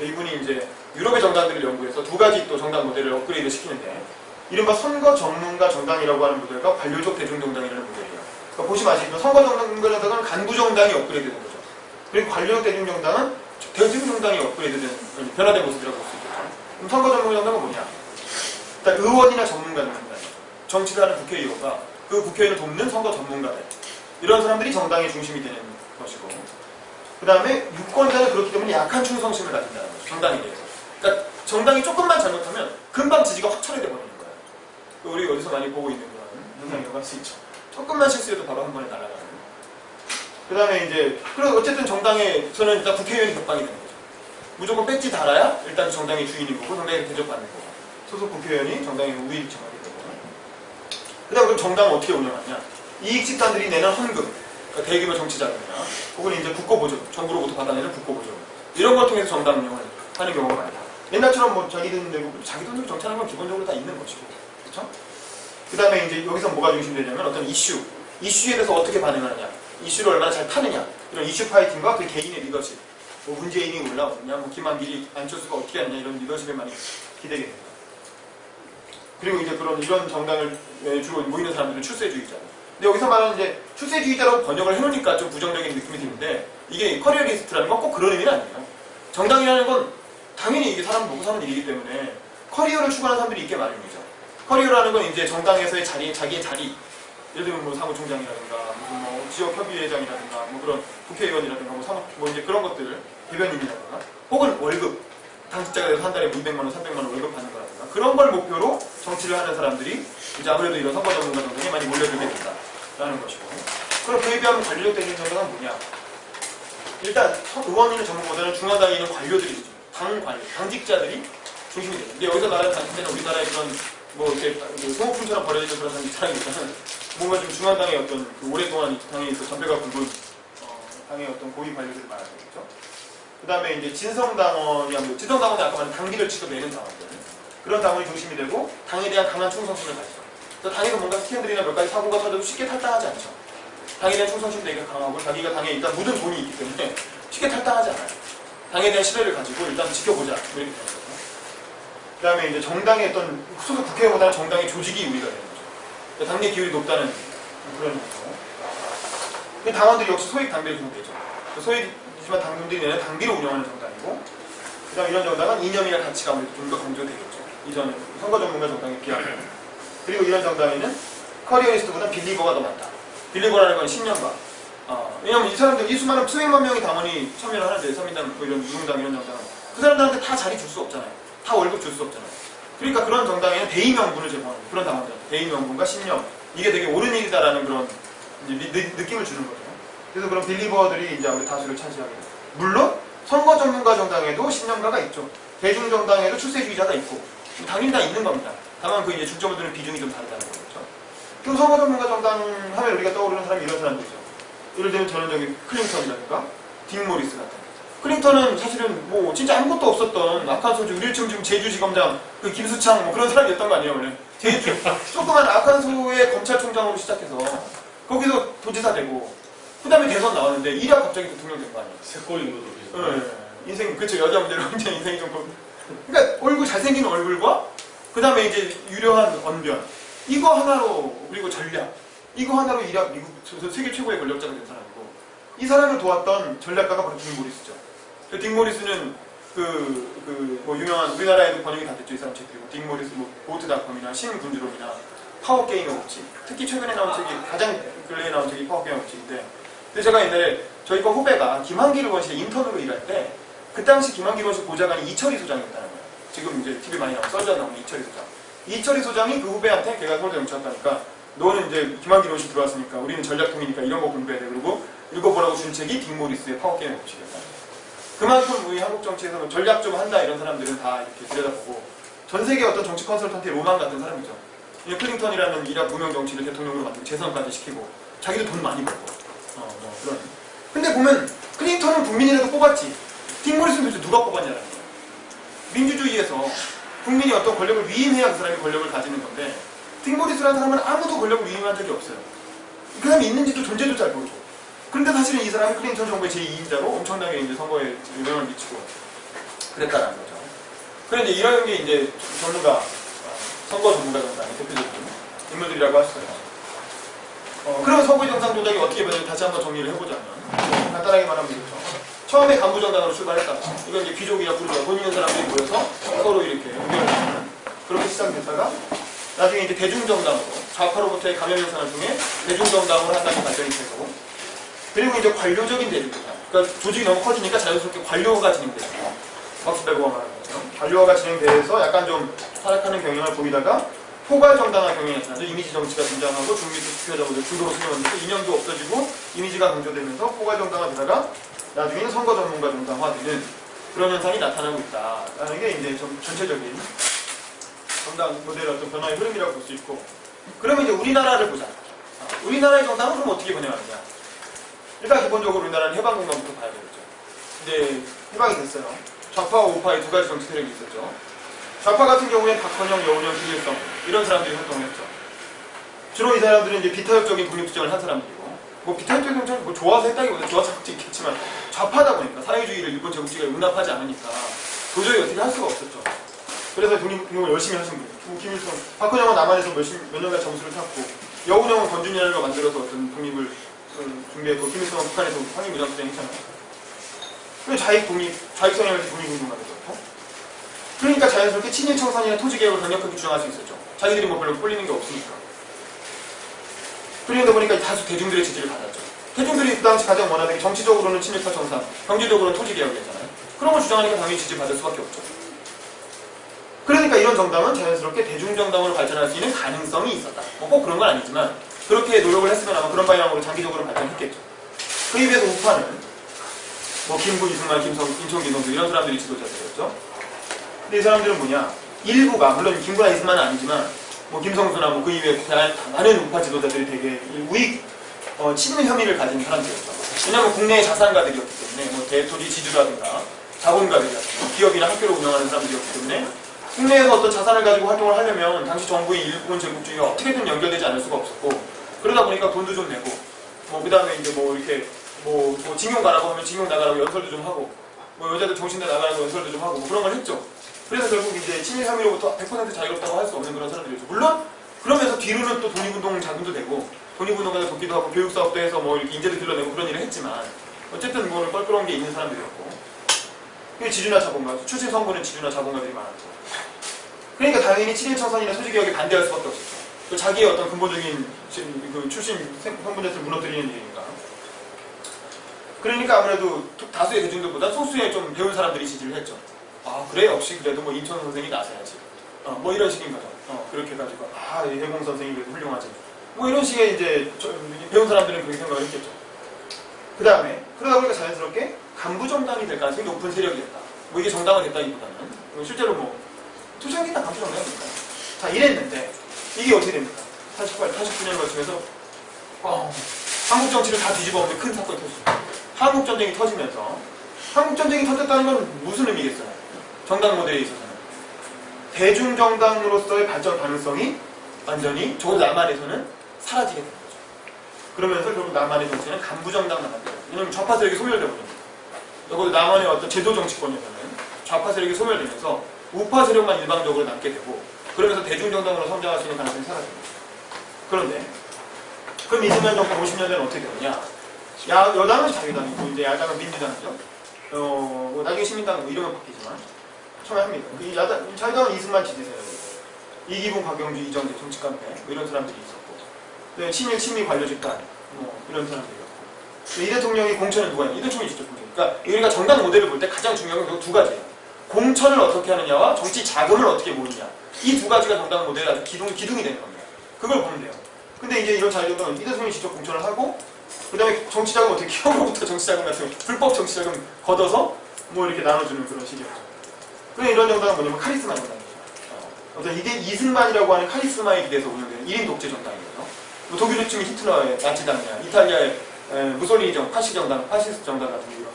이분이 이제 유럽의 정당들을 연구해서 두 가지 또 정당 모델을 업그레이드 시키는데 이른바 선거 전문가 정당이라고 하는 모델과 관료적 대중정당이라는 모델이에요. 그러니까 보시면 아시겠지만 선거 전문가 정당은 간부 정당이 업그레이드 된 거죠. 그리고 관료적 대중정당은 대중정당이 업그레이드 된 변화된 모습이라고 볼 수 있겠죠. 그럼 선거 전문가 정당은 뭐냐? 일단 의원이나 전문가는 정치를 하는 국회의원과 그 국회의원을 돕는 선거 전문가들 이런 사람들이 정당의 중심이 되는 것이고 그 다음에 유권자는 그렇기 때문에 약한 충성심을 가진다는 거죠. 정당에 대해서. 그러니까 정당이 조금만 잘못하면 금방 지지가 확 철회돼 버리는 거예요. 우리 어디서 많이 보고 있는 그런 현상이라고 할 수 있죠. 조금만 실수해도 바로 한 번에 날아가는. 그 다음에 이제 그리고 어쨌든 정당에서는 일단 국회의원이 격방이 되는 거죠. 무조건 배지 달아야 일단 정당의 주인인 거고 정당에 대접받는 거고 소속 국회의원이 정당의 우위 지정하게 되고 그 다음에 그럼 정당을 어떻게 운영하냐? 이익 집단들이 내는 헌금 그러니까 대규모 정치 자금이나 혹은 이제 국고보조금 정부로부터 받아내는 국고보조금 이런 걸 통해서 정당 운영을 하는 경우가 많다. 옛날처럼 뭐 자기 돈 내고 자기 돈으로 정치하는 건 기본적으로 다 있는 것이고 그렇죠? 그 다음에 이제 여기서 뭐가 중심되냐면 어떤 이슈에 대해서 어떻게 반응하느냐 이슈를 얼마나 잘 타느냐 이런 이슈 파이팅과 그 개인의 리더십 뭐 문재인이 올라오느냐, 뭐 김한길이 안철수가 어떻게 하느냐 이런 리더십에 많이 기대게 됩니다. 그리고 이제 이런 정당을 주로 모이는 사람들은 출세주의자고. 근데 여기서 말하는 이제 출세주의자라고 번역을 해놓으니까 좀 부정적인 느낌이 드는데 이게 커리어리스트라는 건 꼭 그런 의미는 아니에요. 정당이라는 건 당연히 이게 사람 먹고 사는 일이기 때문에 커리어를 추구하는 사람들이 있게 마련이죠. 커리어라는 건 이제 정당에서의 자기의 자리, 예를 들면 뭐 사무총장이라든가 무슨 뭐 지역협의회장이라든가 뭐 그런 국회의원이라든가 뭐 이제 그런 것들, 대변인이라든가 혹은 월급, 당직자가 돼서 한 달에 200만 원, 300만 원 월급 받는 거라든가 그런 걸 목표로 정치를 하는 사람들이 이제 아무래도 이런 선거 전문가 정당에 많이 몰려들게 된다라는 것이고, 그럼 그에 비하면 관료적 대신 정당은 뭐냐? 일단 의원이나 전문보다는 중앙당에 있는 관료들이 당 관료, 당직자들이 중심이 돼요. 근데 여기서 말하는 당직자는 우리나라의 그런 뭐 이렇게 소모품처럼 버려지는 그런 당직자라기보다는 뭔가 좀 중앙당의 어떤 오랫동안 이 당에 있어 전배가 굵은 당의 어떤 고위 관료들을 말하는 거죠. 그 다음에 이제 진성당원이 진성당원은 아까 말한 당비를 취급내는 당원들, 그런 당원이 중심이 되고 당에 대한 강한 충성심을 가지죠. 그래서 당에서 뭔가 스캔들이나 몇 가지 사고가 터져도 쉽게 탈당하지 않죠. 당에 대한 충성심도 되게 강하고 자기가 당에 일단 묻은 돈이 있기 때문에 쉽게 탈당하지 않아요. 당에 대한 신뢰를 가지고 일단 지켜보자 이렇게 되는 거죠. 그 다음에 이제 정당의 어떤 소속 국회의원보다는 정당의 조직이 우리가 되는 거죠. 그러니까 당내 기율이 높다는 그런 거죠. 당원들이 역시 소액 당비를 주면 되죠. 소액이지만 당원들이 내는 당비로 운영하는 정당이고, 그 다음에 이런 정당은 이념이나 가치가 아무래도 좀 더 강조되겠죠. 이전 선거 전문가 정당에 비하면. 그리고 이런 정당에는 커리어리스트보다 빌리버가 더 많다. 빌리버라는 건 신념가. 왜냐면 이 사람들, 이 수많은 수백만 명의 당원이 참여를 하는데, 서민당, 뭐 이런 무능당 이런 정당은 그 사람들한테 다 자리 줄 수 없잖아요. 다 월급 줄 수 없잖아요. 그러니까 그런 정당에는 대의명분을 제공하는 그런 당원들, 대의명분과 신념, 이게 되게 옳은 일이다라는 그런 이제 느낌을 주는 거죠. 그래서 그런 빌리버들이 이제 아무래도 다수를 차지하게 돼요. 물론 선거 전문가 정당에도 신념가가 있죠. 대중 정당에도 출세주의자가 있고 당연히 다 있는 겁니다. 다만 그 이제 중점을 두는 비중이 좀 다르다는 거죠. 그럼 선거 전문가 정당 하면 우리가 떠오르는 사람이 이런 사람들이죠. 예를 들면 저는 저기 클린턴이라든가 딕 모리스 같은. 클린턴은 사실은 뭐 진짜 아무것도 없었던 악한 소주, 우리 지금 제주지검장 그 김수창 뭐 그런 사람이었던 거 아니에요 원래. 제주 조그만 악한 소의 검찰총장으로 시작해서 거기서 도지사 되고 그 다음에 대선 나왔는데 이래야 갑자기 대통령 된 거 아니에요. 새꼴인 것도 비슷해요. 인생 그렇죠. 여자 문제로 굉장히 인생이 좀 그러니까 얼굴 잘생긴 얼굴과 그 다음에 이제 유려한 언변 이거 하나로, 그리고 전략 이거 하나로 이rak 미국 세계 최고의 권력자가 된 사람이고, 이 사람을 도왔던 전략가가 바로 딕 모리스죠. 딕 모리스는 뭐 유명한 우리나라에도 번역이 다 됐죠. 이 사람 책들이고 딕 모리스 뭐 보트닷컴이나 신군주론이나 파워게임의 법칙, 특히 최근에 나온 책이 가장 근래에 나온 책이 파워게임의 법칙인데, 근데 제가 옛날에 저희 과 후배가 김한길 의원실에 인턴으로 일할 때 그 당시 김한길 의원실 보좌관이 이철희 소장이었다는 거예요. 지금 이제 TV 많이 나오고 썰전 나오는 이철희 소장. 이철희 소장이 그 후배한테 걔가 서울대 정치학과니까 너는 이제 김한길 의원실 들어왔으니까 우리는 전략통이니까 이런 거 공부해야 돼. 그리고 읽어보라고 준 책이 딕 모리스의 파워게임의 법칙이었다. 그만큼 우리 한국 정치에서 전략 좀 한다 이런 사람들은 다 이렇게 들여다보고 전 세계 어떤 정치 컨설턴트의 로망 같은 사람이죠. 클린턴이라는 이rak 무명 정치를 대통령으로 만들고 재선까지 시키고 자기도 돈 많이 벌고 뭐 그런. 근데 보면 클린턴은 국민이라도 뽑았지 딕 모리스는 도대체 누가 뽑았냐는 거예요. 민주주의에서 국민이 어떤 권력을 위임해야 그 사람이 권력을 가지는 건데 딕 모리스라는 사람은 아무도 권력을 위임한 적이 없어요. 그 사람이 있는지도 존재도 잘 모르고. 그런데 사실은 이 사람이 클린턴 정부의 제2인자로 엄청나게 이제 선거에 영향을 미치고 그랬다는 거죠. 그런데 이런 게 이제 전문가, 선거 전문가 정당의 대표적인 인물들이라고 할 수가 있죠. 그럼 선거의 정상 조작이 어떻게 변했는지 다시 한번 정리를 해보자면, 간단하게 말하면 이렇죠. 처음에 간부정당으로 출발했다가 이건 이제 귀족이라 부르죠. 돈 있는 사람들이 모여서 서로 이렇게 연결을 하는 그렇게 시작됐다가 나중에 이제 대중정당으로 좌파로부터의 감염 현상을 통해 대중정당으로 한 단계 발전이 되고, 그리고 이제 관료적인 대중정당, 그러니까 조직이 너무 커지니까 자연스럽게 관료가 진행되죠. 박스베거가 말하는 것처럼 관료화가 진행돼서 약간 좀 타락하는 경향을 보이다가 포괄정당화 경향이 나타나죠. 이미지 정치가 등장하고 중립 투표자보다 중도로 승용하면서 이념도 없어지고 이미지가 강조되면서 포괄정당화 되다가 나중에는 선거 전문가 정당화되는 그런 현상이 나타나고 있다라는 게 이제 좀 전체적인 정당 모델의 어떤 변화의 흐름이라고 볼 수 있고, 그러면 이제 우리나라를 보자. 우리나라의 정당은 그럼 어떻게 변해왔냐? 일단 기본적으로 우리나라는 해방공단부터 봐야 되겠죠. 이제 해방이 됐어요. 좌파와 우파의 두 가지 정치 세력이 있었죠. 좌파 같은 경우에 박헌영, 여운형, 김일성 이런 사람들이 활동을 했죠. 주로 이 사람들은 이제 비타협적인 독립주장을 한 사람들이고, 뭐 비탄 대통령 뭐 좋아서 했다기보다 좋아서 할지 있겠지만 좌파다 보니까 사회주의를 일본 제국주의가 용납하지 않으니까 도저히 어떻게 할 수가 없었죠. 그래서 독립운동을 열심히 하신 분이에요. 김일성, 박헌영은 남한에서 몇 년간 점수를 탔고 여운형은 건준이라는 걸 만들어서 어떤 독립을 준비했고 김일성은 북한에서 항일무장투쟁 했잖아요. 좌익 성향을 독립운동을 했죠. 그러니까 자연스럽게 친일청산이나 토지개혁을 강력하게 주장할 수 있었죠. 자기들이 뭐 별로 꼴리는 게 없으니까. 그러다 보니까 다수 대중들의 지지를 받았죠. 대중들이 그 당시 가장 원하는 게 정치적으로는 친일파 청산, 경제적으로는 토지개혁이었잖아요. 그런 걸 주장하니까 당연히 지지받을 수밖에 없죠. 그러니까 이런 정당은 자연스럽게 대중정당으로 발전할 수 있는 가능성이 있었다. 뭐 꼭 그런 건 아니지만 그렇게 노력을 했으면 아마 그런 방향으로 장기적으로 발전했겠죠. 그에 비해서 우파는 뭐 김구, 이승만, 인천, 김성수 이런 사람들이 지도자들이었죠. 근데 이 사람들은 뭐냐? 일부가 물론 김구나 이승만은 아니지만 뭐 김성수나 뭐 그 이외에 많은 우파 지도자들이 되게 우익 친일 혐의를 가진 사람들이었죠. 왜냐하면 국내의 자산가들이었기 때문에 뭐 대토지 지주라든가 자본가들이었죠. 기업이나 학교를 운영하는 사람들이었기 때문에 국내에서 어떤 자산을 가지고 활동을 하려면 당시 정부의 일본 제국주의가 어떻게든 연결되지 않을 수가 없었고 그러다 보니까 돈도 좀 내고 뭐 그 다음에 이제 뭐 이렇게 뭐 징용 가라고 하면 징용 나가라고 연설도 좀 하고 뭐 여자들 정신대 나가라고 연설도 좀 하고 뭐 그런 걸 했죠. 그래서 결국 이제 친일 혐의로부터 100% 자유롭다고 할 수 없는 그런 사람들이죠. 물론 그러면서 뒤로는 또 독립운동 자금도 되고 독립운동가들 돕기도 하고 교육사업도 해서 뭐 이렇게 인재도 길러내고 그런 일을 했지만 어쨌든 뭐는 껄끄러운 게 있는 사람들이었고 지주나 자본가, 출신 성분은 지주나 자본가들이 많았죠. 그러니까 당연히 친일청산이나 토지개혁에 반대할 수밖에 없었죠. 자기의 어떤 근본적인 그 출신 성분 자체를 무너뜨리는 일이니까. 그러니까 아무래도 다수의 대중들보다 소수의 좀 배운 사람들이 지지를 했죠. 아 그래 역시 그래도 뭐 인천 선생이 나서야지. 뭐 이런 식인 거죠. 그렇게 해가지고 이 해공 선생이 그래도 훌륭하지. 뭐 이런 식의 이제 배운 사람들은 그렇게 생각을 했겠죠. 그 다음에 그러다 보니까 자연스럽게 간부정당이 될 가능성이 높은 세력이었다. 뭐 이게 정당화 됐다기보다는 실제로 뭐 투쟁이 딱 간부정당이 될까요? 자 이랬는데 이게 어떻게 됩니까? 48, 49년을 거치면서 한국 정치를 다 뒤집어 엎는 큰 사건이 터졌어요. 한국전쟁이 터지면서 한국전쟁이 터졌다는 건 무슨 의미겠어요? 정당 모델에 있어서는 대중정당으로서의 발전 가능성이 완전히 적어도 남한에서는 사라지게 되는 거죠. 그러면서 결국 남한의 정치는 간부정당만 남겨요. 왜냐하면 좌파 세력이 소멸되거든요. 적어도 남한의 어떤 제도 정치권에서는 좌파 세력이 소멸되면서 우파 세력만 일방적으로 남게 되고 그러면서 대중정당으로 성장할 수 있는 가능성이 사라집니다. 그런데 그럼 20년 정도 50년 전에 어떻게 되느냐? 여당은 자유당이고 이제 야당은 민주당이죠. 나중에 시민당 뭐 이름은 바뀌지만 처음에 합니다. 자유당은 이승만 지지세요. 이기붕, 박영주, 이정재 정치깡패 뭐 이런 사람들이 있었고 친일 친미 관료 집단 뭐 이런 사람들이었고 이 대통령이 공천은 누가 했냐? 이 대통령이 직접 공천. 그러니까 우리가 정당 모델을 볼 때 가장 중요한 건 두 가지예요. 공천을 어떻게 하느냐와 정치 자금을 어떻게 모으느냐. 이 두 가지가 정당 모델의 아주 기둥이 되는 겁니다. 그걸 보면 돼요. 근데 이제 이런 자료들은 이 대통령이 직접 공천을 하고 그 다음에 정치자금 어떻게 기업으로부터 정치자금 같은 불법 정치자금 걷어서 뭐 이렇게 나눠주는 그런 식이었죠. 그럼 이런 정당은 뭐냐면 카리스마 정당이죠. 어떤 이게 이승만이라고 하는 카리스마에 기대서 운영되는 1인 독재 정당이거든요. 뭐 독일의 층이 히틀러의 나치당이야, 이탈리아의 무솔리니 파시스트 정당 같은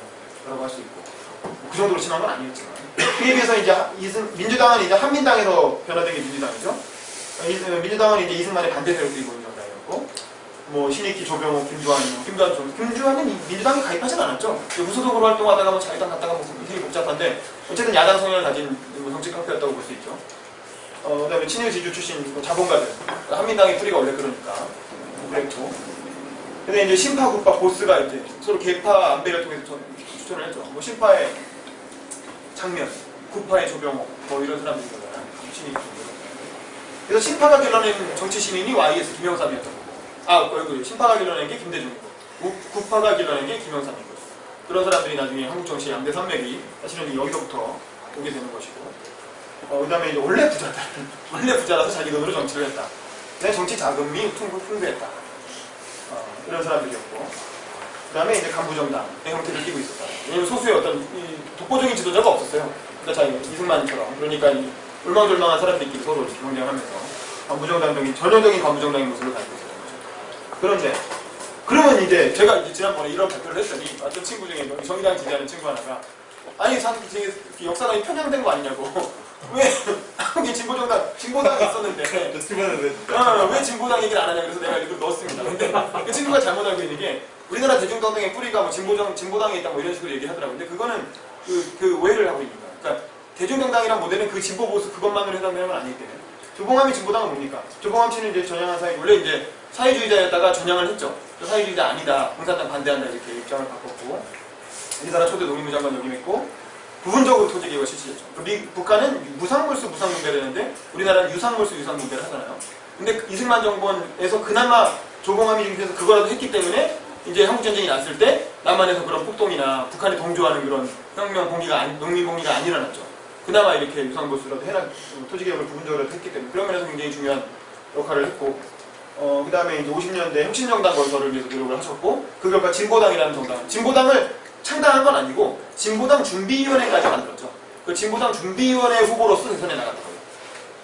거라고 할 수 있고 그 정도로 심한 건 아니었지만 그에 비해서 이제 민주당은 이제 한민당에서 변화된 게 민주당이죠. 민주당은 이제 이승만의 반대 세력들이 모인 정당이었고 뭐 신익희, 조병호, 김주환은 민주당에 가입하진 않았죠. 무소속으로 활동하다가 뭐 자유당 갔다가 뭐 되게 복잡한데 어쨌든 야당 성향을 가진 정치 깡패였다고 볼 수 있죠. 그다음에 친일 지주 출신 자본가들 한민당의 뿌리가 원래 그러니까 그랬고. 근데 이제 신파, 국파, 보스가 이제 서로 계파 안배를 통해서 추천을 했죠. 뭐 신파의 장면, 국파의 조병호 뭐 이런 사람들이잖아요. 신익희. 그래서 신파가 길러낸 정치 신인이 YS 김영삼이었던 거고 신파가 길러낸 게 김대중이고 국파가 길러낸 게 김영삼이고 그런 사람들이 나중에 한국 정치의 양대 산맥이 사실은 여기서부터 오게 되는 것이고 그 다음에 이제 원래 부자라서 자기 돈으로 정치를 했다. 근데 정치 자금이 풍부했다. 이런 사람들이었고 그 다음에 이제 간부정당의 형태를 띠고 있었다. 왜냐면 소수의 어떤 독보적인 지도자가 없었어요. 그러니까 이승만처럼 그러니까 울망졸망한 사람들끼리 서로 이렇게 경쟁하면서 간부정당적인 전형적인 간부정당의 모습을 가지고 있었던 거죠. 그런데 그러면 이제 제가 이제 지난번에 이런 발표를 했더니 어떤 친구 중에 정의당 지지하는 친구 하나가 역사가 편향된 거 아니냐고 왜 한국의 진보정당 진보당이 있었는데 왜 진보당 얘기를 안 하냐 그래서 내가 이걸 넣었습니다. 근데 그 친구가 잘못 알고 있는 게 우리나라 대중정당의 뿌리가 뭐 진보당에 있다 뭐 이런 식으로 얘기하더라고요. 근데 그거는 그 오해를 하고 있는 거예요. 그러니까 대중정당이란 모델은 그 진보 보수 그것만으로 해당되는 건 아니기 때문에 조봉암이 진보당은 뭡니까? 조봉암 씨는 이제 전향한 사회 원래 이제 사회주의자였다가 전향을 했죠. 사회주의자 아니다, 공산당 반대한다 이렇게 입장을 바꿨고 우리나라 초대 농림부장관 역임했고 부분적으로 토지개혁을 실시했죠. 북한은 무상물수 무상분배를 했는데 우리나라는 유상물수 유상분배를 하잖아요. 근데 이승만 정권에서 그나마 조봉암이 중에서 그거라도 했기 때문에 이제 한국전쟁이 났을 때 남한에서 그런 폭동이나 북한이 동조하는 그런 혁명 봉기가 농민 봉기가 안 일어났죠. 그나마 이렇게 유상물수라도 해라 토지개혁을 부분적으로 했기 때문에 그런 면에서 굉장히 중요한 역할을 했고 그 다음에 이제 50년대 혁신정당 건설을 위해서 노력을 하셨고 그 결과 진보당이라는 정당 진보당을 창당한 건 아니고 진보당 준비위원회까지 만들었죠. 그 진보당 준비위원회 후보로서 대선에 나갔던 거예요.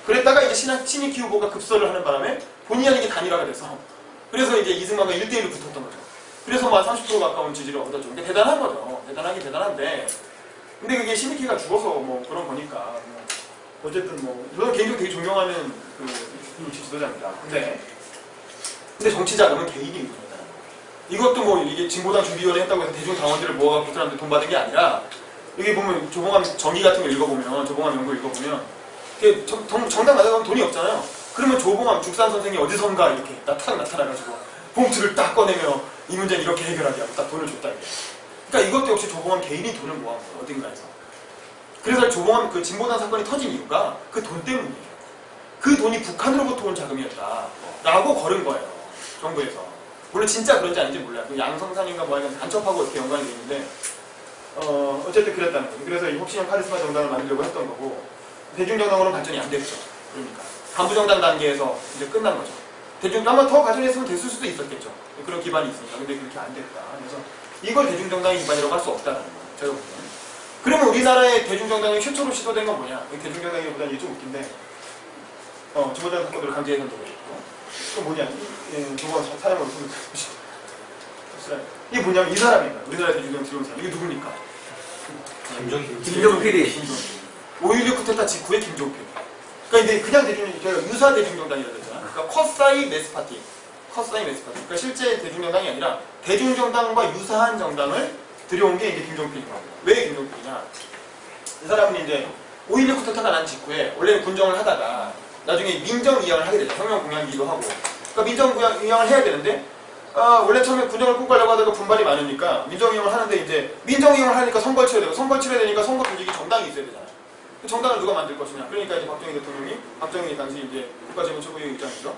그랬다가 이제 신익희 후보가 급설을 하는 바람에 본의 아니게 단일화가 돼서 그래서 이제 이승만과 1대1로 붙었던 거죠. 그래서 뭐 30% 가까운 지지를 얻었죠. 그게 대단한 거죠. 대단하긴 대단한데 근데 그게 신익희가 죽어서 뭐 그런 거니까 뭐 어쨌든 뭐 저는 개인적으로 되게 존경하는 그 지도자입니다. 근데 정치 자금은 개인이 있습니다. 이것도 뭐 이게 진보당 준비위원회 했다고 해서 대중 당원들을 모아갖고 그 사람들 돈 받은 게 아니라 여기 보면 조봉암 정의 같은 거 읽어보면 조봉암 연구 읽어보면 정당 나가면 돈이 없잖아요. 그러면 조봉암 죽산 선생이 어디선가 이렇게 나타나가지고 봉투를 딱 꺼내며 이 문제는 이렇게 해결하게 하고 딱 돈을 줬다 이게. 그러니까 이것도 역시 조봉암 개인이 돈을 모은 거예요. 어딘가에서. 그래서 조봉암 그 진보당 사건이 터진 이유가 그 돈 때문이에요. 그 돈이 북한으로부터 온 자금이었다라고 걸은 거예요. 정부에서. 물론 진짜 그런지 아닌지 몰라요. 그 양성산인가 뭐 하여간 간첩하고 이렇게 연관이 돼 있는데 어쨌든 그랬다는 거죠. 그래서 이 혁신형 카리스마 정당을 만들려고 했던 거고 대중정당으로는 발전이 안 됐죠. 그러니까 간부정당 단계에서 이제 끝난 거죠. 아마 더 발전했으면 됐을 수도 있었겠죠. 그런 기반이 있으니까. 근데 그렇게 안 됐다. 그래서 이걸 대중정당의 기반이라고 할 수 없다는 거예요. 제가 보기에는. 그러면 우리나라의 대중정당이 최초로 시도된 건 뭐냐? 대중정당이보다는 이게 좀 웃긴데 진보당 사건으로 강제해산도 있고 또 뭐냐? 저거 사람으로 보면 이게 뭐냐면 이 사람입니다. 우리나라 대중정당 들어온 사람. 이게 누굽니까? 김종필이 5.16 쿠데타 직후에 김종필. 그러니까 이제 그냥 저희가 유사 대중정당이라고 했잖아. 그러니까 컷사이 메스파티. 그러니까 실제 대중정당이 아니라 대중정당과 유사한 정당을 들여온 게 이제 김종필입니다. 왜 김종필이냐? 이 사람은 이제 5.16 쿠데타가 난 직후에 원래는 군정을 하다가 나중에 민정위양을 하게 되죠. 혁명 공약이기도 하고. 그러니까 민정위양을 해야 되는데 원래 처음에 군정을 꼭 가려고 하다가 분발이 많으니까 민정위양을 하는데 이제 민정위양을 하니까 선거를 치러야 되고 선거를 치러야 되니까 선거 조직이 정당이 있어야 되잖아요. 그 정당을 누가 만들 것이냐. 그러니까 이제 박정희 대통령이 박정희 당시 이제 국가재무 최고위 의장이죠.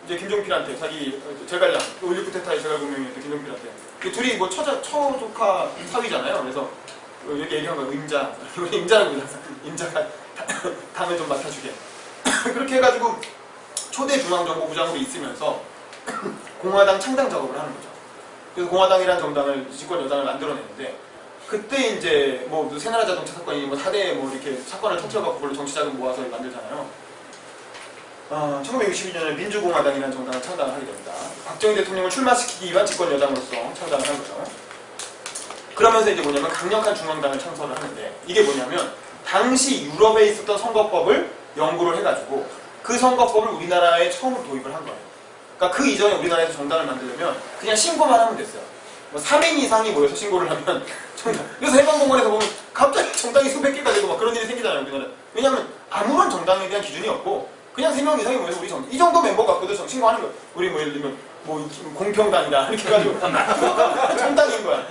이제 김종필한테 자기 제갈량 5.16 쿠데타의 제갈공명이었던 김종필한테 둘이 뭐 처조카 사위잖아요. 그래서 여기 얘기한 거예요. 임자라고 임자가 당을 좀 맡아주게. 그렇게 해가지고 초대 중앙정보부장으로 있으면서 공화당 창당 작업을 하는 거죠. 그래서 공화당이라는 정당을 집권 여당을 만들어내는데 그때 이제 뭐 새나라 자동차 사건이 뭐 4대 뭐 이렇게 사건을 터뜨려갖고 그걸로 정치 자금 모아서 만들잖아요. 1962년에 민주공화당이라는 정당을 창당을 하게 됩니다. 박정희 대통령을 출마시키기 위한 집권 여당으로서 창당을 한 거죠. 그러면서 이제 뭐냐면 강력한 중앙당을 창설을 하는데 이게 뭐냐면 당시 유럽에 있었던 선거법을 연구를 해가지고 그 선거법을 우리나라에 처음으로 도입을 한 거예요. 그러니까 그 이전에 우리나라에서 정당을 만들려면 그냥 신고만 하면 됐어요. 뭐 3인 이상이 모여서 신고를 하면 정당. 그래서 해방공원에서 보면 갑자기 정당이 수백 개가 되고 막 그런 일이 생기잖아요. 우리나라. 왜냐하면 아무런 정당에 대한 기준이 없고 그냥 3명 이상이 모여서 우리 이 정도 멤버 갖고도 신고하는 거예요. 우리 뭐 예를 들면 뭐 공평당이다 이렇게 해가지고 정당인 거야.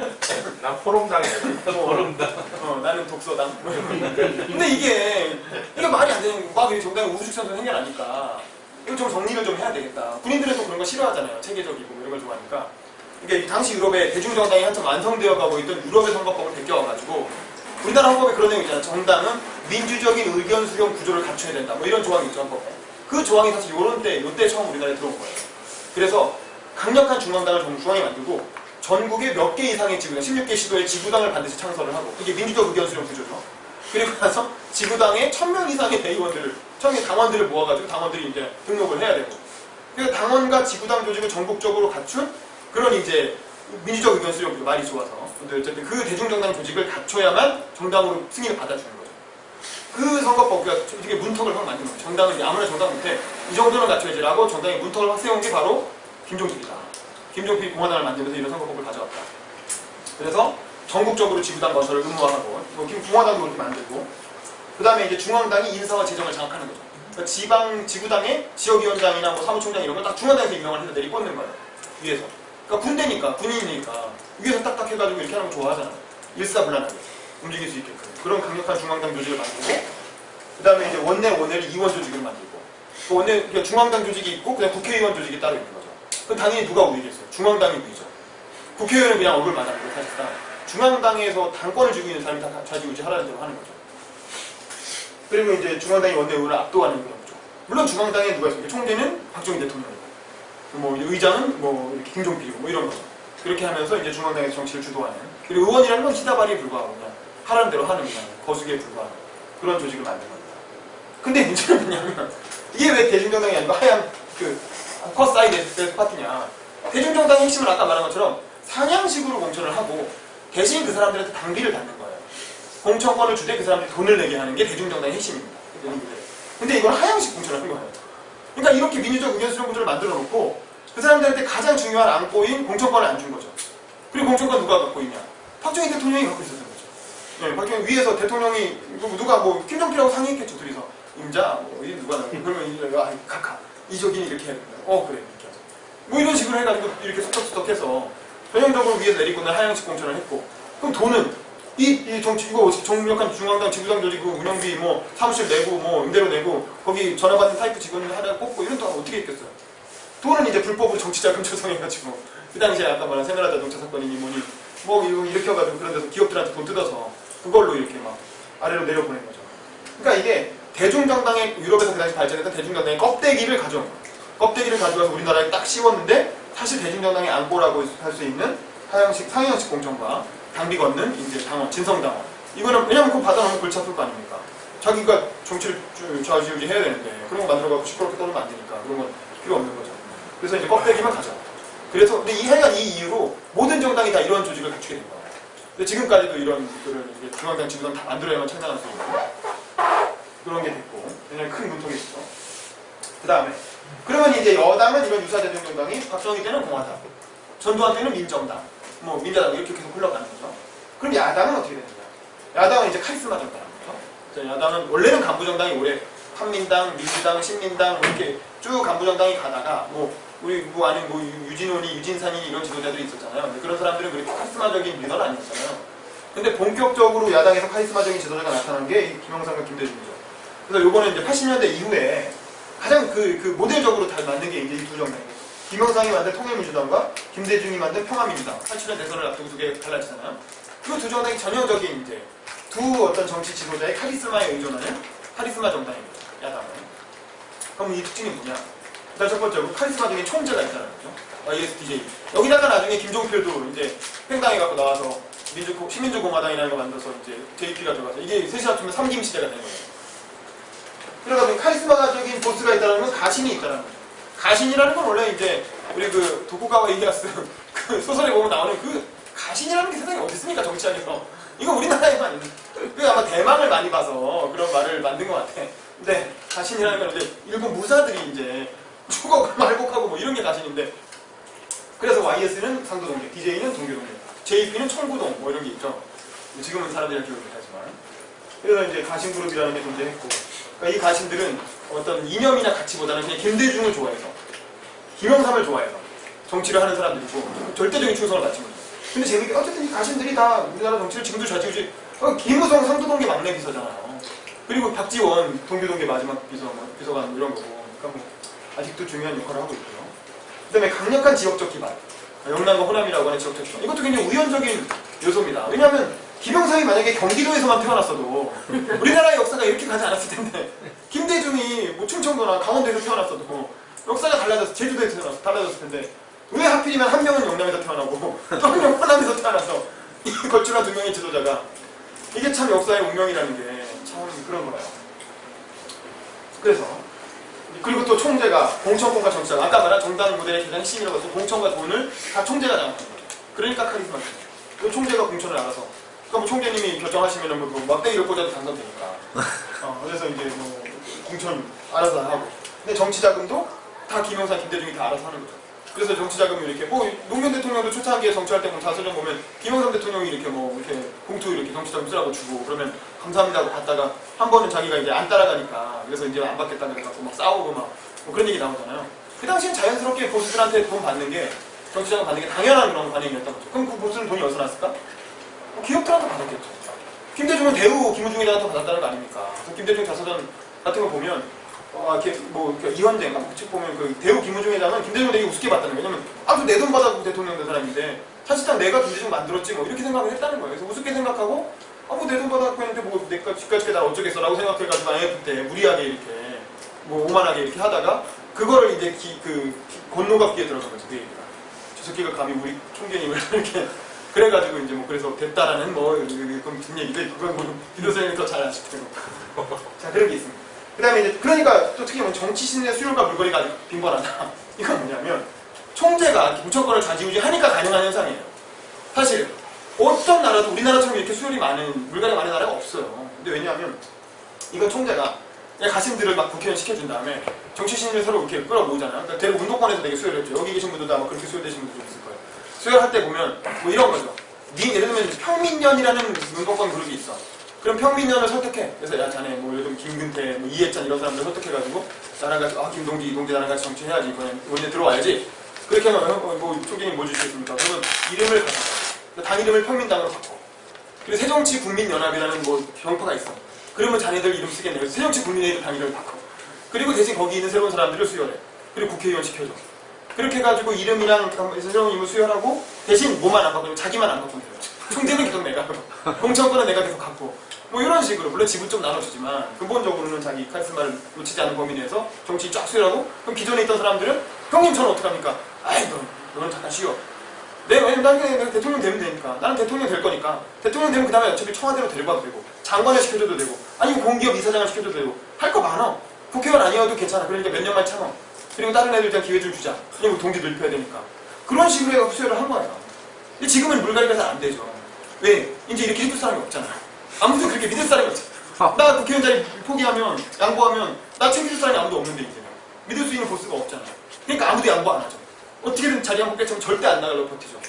난 포럼당이야. 포럼당. 나는 독서당. 근데 이게 말이 안 되는 거. 막 정당이 우후죽순으로 생겨나니까 이거 좀 정리를 좀 해야 되겠다. 군인들은 또 그런 거 싫어하잖아요. 체계적이고 이런 걸 좋아하니까. 그러니까 당시 유럽에 대중정당이 한참 완성되어 가고 있던 유럽의 선거법을 베껴와가지고 우리나라 헌법에 그런 내용 있잖아요. 정당은 민주적인 의견 수렴 구조를 갖춰야 된다. 뭐 이런 조항이 있죠, 헌법에. 그 조항이 사실 요때 처음 우리나라에 들어온 거예요. 그래서 강력한 중앙당을 중앙에 만들고 전국에 몇 개 이상의 지구당, 16개 시도의 지구당을 반드시 창설을 하고 이게 민주적 의견 수렴 구조죠. 그리고 나서 지구당에 1000명 이상의 대의원들을, 1000명의 당원들을 모아가지고 당원들이 이제 등록을 해야 되고 그래서 당원과 지구당 조직을 전국적으로 갖춘 그런 이제 민주적 의견 수렴 구조, 말이 좋아서 근데 어쨌든 그 대중정당 조직을 갖춰야만 정당으로 승인을 받아주는 거죠. 그 선거법, 그러니까 이게 문턱을 확 만든 거예요. 정당은 이제 아무나 정당 못해. 이 정도는 갖춰야지라고 정당의 문턱을 확 세운 게 바로 김종필이다. 김종필이 공화당을 만들면서 이런 선거법을 가져왔다. 그래서 전국적으로 지구당 건설을 의무화하고, 공화당도 그렇게 만들고, 그 다음에 이제 중앙당이 인사와 재정을 장악하는 거죠. 그러니까 지방, 지구당의 지역위원장이나 뭐 사무총장 이런 걸 딱 중앙당에서 임명을 해서 내리꽂는 거예요. 위에서. 그러니까 군대니까, 군인이니까, 위에서 딱딱 해가지고 이렇게 하는 거 좋아하잖아요. 일사불란하게 움직일 수 있게끔. 그런 강력한 중앙당 조직을 만들고, 그 다음에 이제 원내, 원내를 이원 조직을 만들고, 그 원내, 그러니까 중앙당 조직이 있고, 그냥 국회의원 조직이 따로 있는 거죠. 그럼 당연히 누가 우위겠어요? 중앙당이 우위죠. 국회의원은 그냥 얼굴 맞아요, 사실상. 중앙당에서 당권을 쥐고 있는 사람이 다 좌지우지하라는 대로 하는 거죠. 그리고 이제 중앙당이 원내 의원을 압도하는 그런 거죠. 물론 중앙당에 누가 있어요? 총재는 박정희 대통령이고, 뭐 의장은 뭐 이렇게 김종필이고, 뭐 이런 거죠. 그렇게 하면서 이제 중앙당에서 정치를 주도하는. 그리고 의원이라는 건 시다발이에 불과하고, 그냥 하라는 대로 하는 그냥 거수기에 불과한 그런 조직을 만든 겁니다. 근데 문제는 뭐냐면, 이게 왜 대중정당이 아니고 하얀 컷사이드 파티냐. 대중정당의 핵심은 아까 말한 것처럼 상향식으로 공천을 하고, 대신 그 사람들한테 당비를 받는 거예요. 공천권을 주되 그 사람들이 돈을 내게 하는 게 대중정당의 핵심입니다. 근데 이건 하향식 공천을 한 거예요. 그러니까 이렇게 민주적 의견 수렴 구조를 만들어 놓고 그 사람들한테 가장 중요한 안보인 공천권을 안 준 거죠. 그리고 공천권 누가 갖고 있냐? 박정희 대통령이 갖고 있었던 거죠. 네, 박정희 위에서 대통령이 누가 뭐 김정필하고 상의했겠죠. 둘이서 임자 뭐 누가 그러면 이제 각하 이적인이 이렇게 해야 된다. 그래 이렇게 하자. 뭐 이런 식으로 해가지고 이렇게 쏙쏙쏙해서 전형적으로 위에서 내리고는 하향식 공천을 했고, 그럼 돈은 이 정치 이거 정력한 중앙당 지구당 조직 그 운영비 뭐 사무실 내고 뭐 임대료 내고 거기 전화 받는 타이프 직원 하나 뽑고 이런 돈 어떻게 했겠어요? 돈은 이제 불법으로 정치자금 조성해가지고 그 당시에 아까 말한 새나라 자동차 사건이니 뭐니 뭐 이거 일으켜가지고 그런 데서 기업들한테 돈 뜯어서 그걸로 이렇게 막 아래로 내려보낸 거죠. 그러니까 이게 대중정당의 유럽에서 그 당시 발전했던 대중정당의 껍데기를 가져온 거예요. 껍데기를 가져와서 우리나라에 딱 씌웠는데 사실 대중정당의 안보라고 할 수 있는 상향식 공천과 당비 걷는 이제 당원, 진성당원. 이거는 왜냐면 그거 받아놓으면 골치 아플 거 아닙니까? 자기가 정치를 좌지우지 해야 되는데 그런 거 만들어갖고 시끄럽게 떠들면 안 되니까 그런 건 필요 없는 거죠. 그래서 이제 껍데기만 가져. 그래서 근데 하여간 이 이유로 모든 정당이 다 이런 조직을 갖추게 된 거예요. 근데 지금까지도 이런 중앙당, 지구당 다 만들어야만 창당할 수 있는 그런 게 됐고 굉장히 큰 문턱이 있죠. 그 다음에 그러면 이제 여당은 이런 유사 대중정당이 박정희 때는 공화당, 전두환 때는 민정당, 뭐 민자당 이렇게 계속 흘러가는 거죠. 그럼 야당은 어떻게 되느냐? 야당은 이제 카리스마 정당인 거죠. 야당은 원래는 간부 정당이 오래 한민당, 민주당, 신민당 이렇게 쭉 간부 정당이 가다가 뭐 우리 뭐 아닌 뭐 유진원이, 유진산이 이런 지도자들이 있었잖아요. 근데 그런 사람들은 그렇게 카리스마적인 리더는 아니었잖아요. 근데 본격적으로 야당에서 카리스마적인 지도자가 나타난 게 김영삼과 김대중이죠. 그래서 요거는 이제 80년대 이후에 가장 그 모델적으로 다 만든 게 이제 이 두 정당이에요. 김영삼이 만든 통일민주당과 김대중이 만든 평화민주당. 87년 대선을 앞두고 두 개 갈라지잖아요. 그 두 정당이 전형적인 이제 두 어떤 정치 지도자의 카리스마에 의존하는 카리스마 정당입니다. 야당은. 그럼 이 특징이 뭐냐? 일단 첫 번째로 카리스마적인 총재가 있다는 거죠. ISDJ. 여기다가 나중에 김종필도 이제 팽당해 갖고 나와서 시민주공화당이라는 거 만들어서 이제 JP가 들어가서 이게 셋이 합치면 삼김시대가 되는 거예요. 그래가지고 카리스마적인 보스가 있다는 건 가신이 있다는 거죠. 가신이라는 건 원래 이제 우리 그 도쿠가와 이에야스 그 소설에 보면 나오는 그 가신이라는 게 세상에 어디 있습니까 정치하면서. 이거 우리나라에만 있는. 그 아마 대망을 많이 봐서 그런 말을 만든 것 같아. 근데 가신이라는 건 이제 일본 무사들이 이제 추곡 말곡하고 뭐 이런 게 가신인데, 그래서 YS는 상도동계, DJ는 동교동계, JP는 청구동 뭐 이런 게 있죠. 지금은 사람들이 기억을 못하지만. 그래서 이제 가신그룹이라는 게 존재했고, 그러니까 이 가신들은 어떤 이념이나 가치보다는 그냥 김대중을 좋아해서, 김영삼을 좋아해서 정치를 하는 사람들이고 절대적인 충성을 바친 거죠. 근데 재밌게 어쨌든 이 가신들이 다 우리나라 정치를 지금도 좌지우지. 김무성 상도동계 막내 비서잖아요. 그리고 박지원 동교동계 마지막 비서관 이런 거고. 그러니까 뭐 아직도 중요한 역할을 하고 있고요. 그다음에 강력한 지역적 기반. 영남과 호남이라고 하는 지역적 기반. 이것도 굉장히 우연적인 요소입니다. 왜냐하면 김영삼이 만약에 경기도에서만 태어났어도 우리나라의 역사가 이렇게 가지 않았을 텐데, 김대중이 뭐 충청도나 강원도에서 태어났어도 역사가 달라졌어. 제주도에서 태어났어. 달라졌을 텐데 왜 하필이면 한 명은 영남에서 태어나고 또 한 명은 호남에서 태어나서 이 걸출한 두 명의 지도자가, 이게 참 역사의 운명이라는 게 참 그런 거예요. 그래서 그리고 또 총재가 공천권과 정치자, 아까 말한 정당 모델의 가장 핵심이라고 해서 공천과 돈을 다 총재가 장악하는 거예요. 그러니까 카리스마죠. 그 총재가 공천을 알아서. 그러니까 뭐 총재님이 결정하시면은 뭐 막대기를 꽂아도 당선되니까. 그래서 이제 뭐 공천 알아서 다 하고. 근데 정치 자금도 다 김영삼, 김대중이 다 알아서 하는 거죠. 그래서 정치 자금이 이렇게 뭐 노무현 대통령도 초창기에 정치할 때 자서전 보면 김영삼 대통령이 이렇게 뭐 이렇게 봉투 이렇게 정치 자금 쓰라고 주고 그러면 감사합니다고 받다가 한 번은 자기가 이제 안 따라가니까 그래서 이제 안 받겠다고 해갖고 막 싸우고 막 뭐 그런 얘기 나오잖아요. 그 당시엔 자연스럽게 보수들한테 돈 받는 게 정치 자금 받는 게 당연한 그런 관행이었던 거죠. 그럼 그 보수는 돈이 어디서 났을까? 뭐 기업들한테 받았겠죠. 김대중은 대우 김우중이한테 받았다는 거 아닙니까? 그 김대중 자서전 같은 거 보면 이렇게 뭐 이현재 책 보면 그 대우 김우중 회장은 김대중 되게 우습게 봤다는 거예요. 왜냐면 아주 내 돈 받아서 대통령 된 사람인데 사실상 내가 김대중 만들었지 뭐 이렇게 생각을 했다는 거예요. 그래서 우습게 생각하고 뭐 내 돈 받아갖고 했는데 뭐 내가 집까지 날 어쩌겠어라고 생각해가지고 IMF 때 무리하게 이렇게 뭐 오만하게 이렇게 하다가 그거를 이제 그 권노가 귀에 들어간 거죠. 그 얘기가. 저 새끼가 감히 우리 총재님을 이렇게 그래가지고 이제 뭐 그래서 됐다라는 뭐 그건 뒷얘기인데 그건 뭐 비도선생님이 더 잘 아실 테고. 자 그런 게 있습니다. 그 다음에 이제 그러니까 또 특히 뭐 정치신의 수요가 물거리가 아주 빈번하다. 이건 뭐냐면 총재가 공천권을 좌지우지하니까 가능한 현상이에요. 사실 어떤 나라도 우리나라처럼 이렇게 수요이 많은 물건이 많은 나라가 없어요. 근데 왜냐하면 이건 총재가 그냥 가심들을 막 국회의원 시켜준 다음에 정치신을 서로 이렇게 끌어모으잖아요. 그러니까 대부분 운동권에서 되게 수요를 했죠. 여기 계신 분들도 아마 그렇게 수요되신 분들 좀 있을 거예요. 수요를 할 때 보면 뭐 이런 거죠. 예를 들면 평민연이라는 운동권 그룹이 있어. 그럼 평민연을 설득해. 그래서 야 자네 뭐 예를 들면 김근태, 뭐 이해찬 이런 사람들 설득해가지고 나랑 같이 김동기, 이동재 나랑 같이 정치해야지. 이번에 원내 들어와야지. 그렇게 하면 뭐 총재님 뭐 주시겠습니까? 그러면 이름을 바꿔. 당 이름을 평민당으로 바꿔. 그리고 새정치국민연합이라는 뭐 병파가 있어. 그러면 자네들 이름 쓰겠네. 그래서 새정치국민회의도 당 이름을 바꿔. 그리고 대신 거기 있는 새로운 사람들을 수혈해. 그리고 국회의원 시켜줘. 그렇게 해가지고 이름이랑 새로운 인물 수혈하고 대신 뭐만 안 바꾸면 자기만 안 바꾸면 돼요. 총재는 계속 내가 하고 공천권은 내가 계속 갖고 뭐 이런 식으로 물론 지분 좀 나눠주지만 근본적으로는 자기 카리스마를 놓치지 않은 범위 내에서 정치 쫙 수혈하고 그럼 기존에 있던 사람들은 형님 저는 어떡합니까? 아이 너는 잠깐 쉬어. 왜냐면 나는 대통령 되면 되니까 나는 대통령 될 거니까 대통령 되면 그 다음에 어차피 청와대로 데려가도 되고 장관을 시켜줘도 되고 아니면 공기업 이사장을 시켜줘도 되고 할 거 많어. 국회의원 아니어도 괜찮아. 그러니까 몇 년만 참아. 그리고 다른 애들한테 기회 좀 주자. 그리고 동지 넓혀야 되니까. 그런 식으로 해서 수혈을 한 거예요. 근데 지금은 물갈이가 잘 안 되죠. 왜? 이제 이렇게 해줄 사람이 없잖아. 아무도 그렇게 믿을 사람이 없잖아. 나 국회의원 자리 포기하면, 양보하면, 나 챙겨줄 사람이 아무도 없는데, 이제. 믿을 수 있는 보스가 없잖아. 그러니까 아무도 양보 안 하죠. 어떻게든 자리 한번 뺏으면 절대 안 나가려고 버티죠.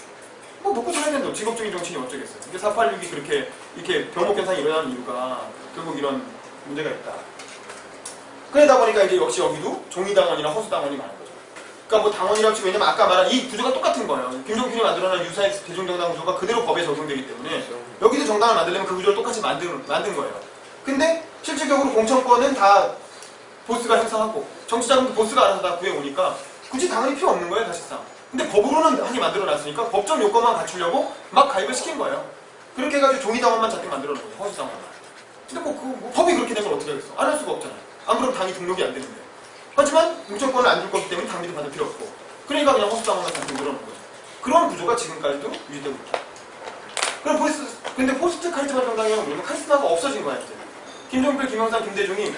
뭐 먹고 살아야 되는데 직업적인 정치인이 어쩌겠어요. 이게 486이 그렇게, 이렇게 병목 현상이 일어나는 이유가 결국 이런 문제가 있다. 그러다 보니까 이제 역시 여기도 종이당원이나 허수당원이 많은 거죠. 그러니까 뭐 당원이라고 치면 왜냐면 아까 말한 이 구조가 똑같은 거예요. 김종필이 만들어낸 유사의 대중정당 구조가 그대로 법에 적용되기 때문에 여기도 정당을 만들려면 그 구조를 똑같이 만든 거예요. 근데 실질적으로 공천권은 다 보스가 행사하고 정치자금도 보스가 알아서 다 구해오니까 굳이 당원이 필요 없는 거예요 사실상. 근데 법으로는 하게 만들어놨으니까 법적 요건만 갖추려고 막 가입을 시킨 거예요. 그렇게 해가지고 종이당원만 잡게 만들어놓은 거예요. 허수당원만. 근데 뭐 법이 그렇게 된 걸 어떻게 하겠어. 안 할 수가 없잖아요. 안 그러면 당이 등록이 안 되는데. 하지만 공천권을 안 줄 거기 때문에 당비도 받을 필요 없고 그러니까 그냥 허수당원만 잡고 늘어놓은 거죠. 그런 구조가 지금까지도 유지되고 있다. 그럼 근데 포스트 카리스마 정당이라고 보면 카리스마가 없어진 거야 이제. 김종필, 김영삼, 김대중이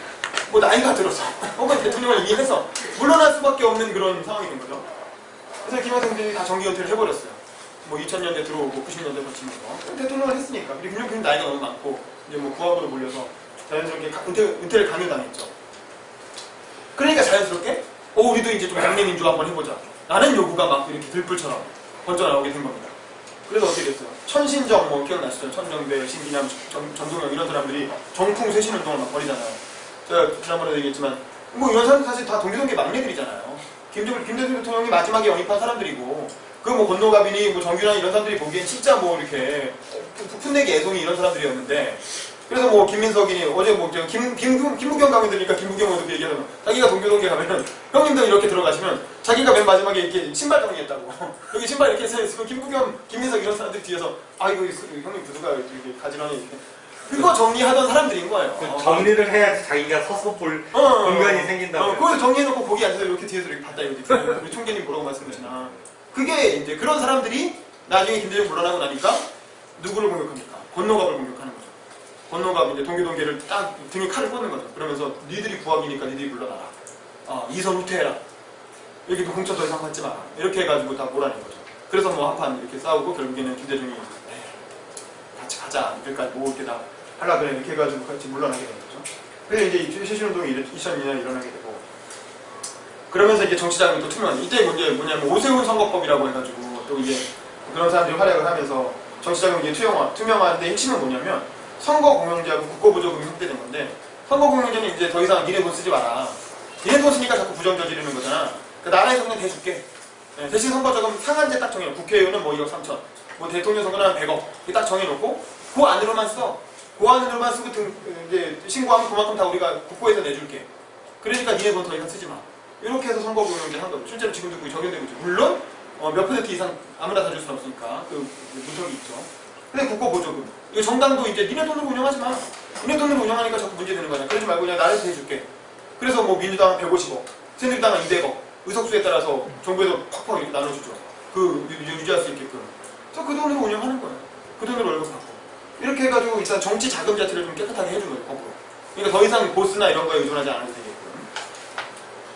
뭐 나이가 들어서 혹은 대통령을 이미 해서 물러날 수밖에 없는 그런 상황이 된 거죠. 그래서 김영삼, 김대중이 다 정기 은퇴를 해버렸어요. 뭐 2000년대 들어오고 90년대 거치면서 대통령을 했으니까. 그리고 김종필은 나이가 너무 많고 이제 뭐 구합으로 몰려서 자연스럽게 은퇴를 강요당했죠. 그러니까 자연스럽게 우리도 이제 좀 양내민주 한번 해보자 라는 요구가 막 이렇게 들불처럼 번져나오게 된 겁니다. 그래서 어떻게 됐어요? 천신정 뭐 기억나시죠? 천정배, 신기남, 전동영 이런 사람들이 정풍 쇄신운동을 막 벌이잖아요. 제가 지난번에도 얘기했지만 뭐 이런 사람들 사실 다 동기동계 막내들이잖아요. 김대중 대통령이 마지막에 영입한 사람들이고 그 뭐 권노갑이니 뭐 정규란 이런 사람들이 보기엔 진짜 뭐 이렇게 풋내기 애송이 이런 사람들이었는데 그래서 뭐 김민석이니 어제 뭐 김부겸 가면 되니까 김부겸 어떻게 얘기하면 자기가 동교동계 가면은 형님들 이렇게 들어가시면 자기가 맨 마지막에 이렇게 신발 정리했다고 여기 신발 이렇게 해서 있으면 김민석 이런 사람들 뒤에서 아이고 형님 구두가 이렇게 가지런히 이렇게 그거 정리하던 사람들인 거예요. 정리를 해야지 자기가 서서 볼 공간이 생긴다고. 그걸 정리해놓고 거기 앉아서 이렇게 뒤에서 이렇게 봤다 이렇게 우리 총재님 뭐라고 말씀하시나. 그게 이제 그런 사람들이 나중에 김대중 물러나고 나니까 누구를 공격합니까? 권노갑을 공격하는 거죠. 권노갑 이제 동교동계를 딱 등에 칼을 꽂는 거죠. 그러면서 니들이 부합이니까 니들이 물러나라. 이선 후퇴해라. 여기 공천 더 이상 받지 마라. 이렇게 해가지고 다 몰아낸 거죠. 그래서 뭐 한판 이렇게 싸우고 결국에는 김대중이 같이 가자. 그러니까 뭐 이렇게 다 하려 그래 이렇게 해가지고 같이 물러나게 된 거죠. 그래서 이제 쇄신운동이 2002년에 일어나게 되고 그러면서 이제 정치자금이 또 투명한 이때 이제 뭐냐면 오세훈 선거법이라고 해가지고 또 이제 그런 사람들이 활약을 하면서 정치자금이 이제 투명화인데 핵심은 뭐냐면 선거 공영제하고 국고보조금이 확대된 건데 선거 공영제는 이제 더 이상 니네 돈 쓰지 마라. 니네 돈 쓰니까 자꾸 부정 저지르는 거잖아. 그 나라에서 그냥 대줄게. 네, 대신 선거자금 상한제 딱 정해놓고 국회의원은 뭐 1억 3천, 뭐 대통령 선거는 한 100억 이렇게 딱 정해놓고 그 안으로만 써. 그 안으로만 쓰고 이제 신고하면 그만큼 다 우리가 국고에서 내줄게. 그러니까 니네 돈 더 이상 쓰지 마. 이렇게 해서 선거 공영제 한 거죠. 실제로 지금도 그게 적용되고 있죠. 물론 몇 퍼센트 이상 아무나 다 줄 수는 없으니까 그 문턱이 있죠. 근데 국고보조금 이거 정당도 이제 니네 돈으로 운영하지 마. 니네 돈으로 운영하니까 자꾸 문제되는 거냐. 그러지 말고 그냥 나라에서 해줄게. 그래서 뭐 민주당은 150억, 새누리당은 200억, 의석수에 따라서 정부에서 팍팍 이렇게 나눠주죠. 그 유지할 수 있게끔. 그래서 그 돈으로 운영하는 거예요. 그 돈으로 월급 받고. 이렇게 해가지고 일단 정치 자금 자체를 좀 깨끗하게 해준 거예요. 거꾸로. 그러니까 더 이상 보스나 이런 거에 의존하지 않아도 되게끔.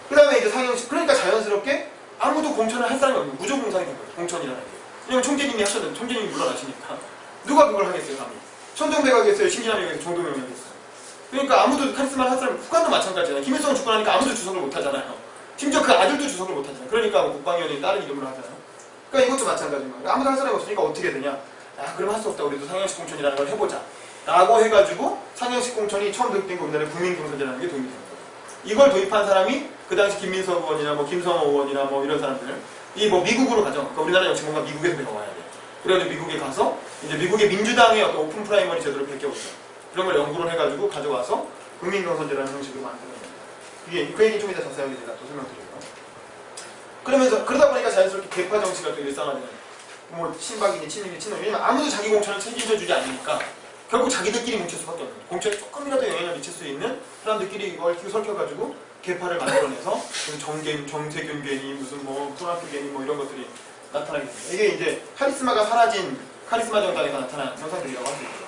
그 다음에 이제 상영식. 그러니까 자연스럽게 아무도 공천을 할 사람이 없는 무조공산이 된 거예요. 공천이라는 게. 왜냐면 총재님이 하셨는데 총재님이 물러나시니까. 누가 그걸 하겠어요, 감히. 천정배가 하겠어요, 신진환이 하겠어요, 정동영이 하겠어요. 그러니까 아무도 카리스마를 할 사람이 국가도 마찬가지잖아요. 김일성은 죽고 나니까 아무도 주석을 못 하잖아요. 심지어 그 아들도 주석을 못 하잖아요. 그러니까 국방위원회는 다른 이름으로 하잖아요. 그러니까 이것도 마찬가지인 거예요. 아무도 할 사람이 없으니까 어떻게 되냐. 그럼 할 수 없다. 우리도 상영식 공천이라는 걸 해보자. 라고 해가지고 상영식 공천이 처음 도입된 게 우리나라의 국민경선제라는 게 도입이 된 거예요. 이걸 도입한 사람이 그 당시 김민석 의원이나 뭐 김성호 의원이나 뭐 이런 사람들 이 뭐 미국으로 가죠. 그러니까 우리나라 역시 뭔가 미국에서 배워와야 돼. 그래가지고 미국에 가서 이제 미국의 민주당의 어떤 오픈 프라이머리 제도를 베껴오죠. 그런 걸 연구를 해가지고 가져와서 국민경선제라는 형식으로 만드는 거예요. 이게 그 얘기 좀 이따 자세하게 제가 또 설명드려요. 그러면서 그러다 보니까 자연스럽게 개파 정치가 또 일상화되는 뭐 친박이니 친윤이니 친노 왜냐면 아무도 자기 공천을 책임져 주지 않으니까 결국 자기들끼리 뭉칠 수밖에 없는 거예요. 공천에 조금이라도 영향을 미칠 수 있는 사람들끼리 얽히고 설켜가지고 개파를 만들어내서 정세균계니 무슨 뭐 손학규계니 뭐 이런 것들이 나타나게 됩니다. 이게 이제 카리스마가 사라진 카리스마 정당에서 나타난 현상들이라고 할 수 있죠.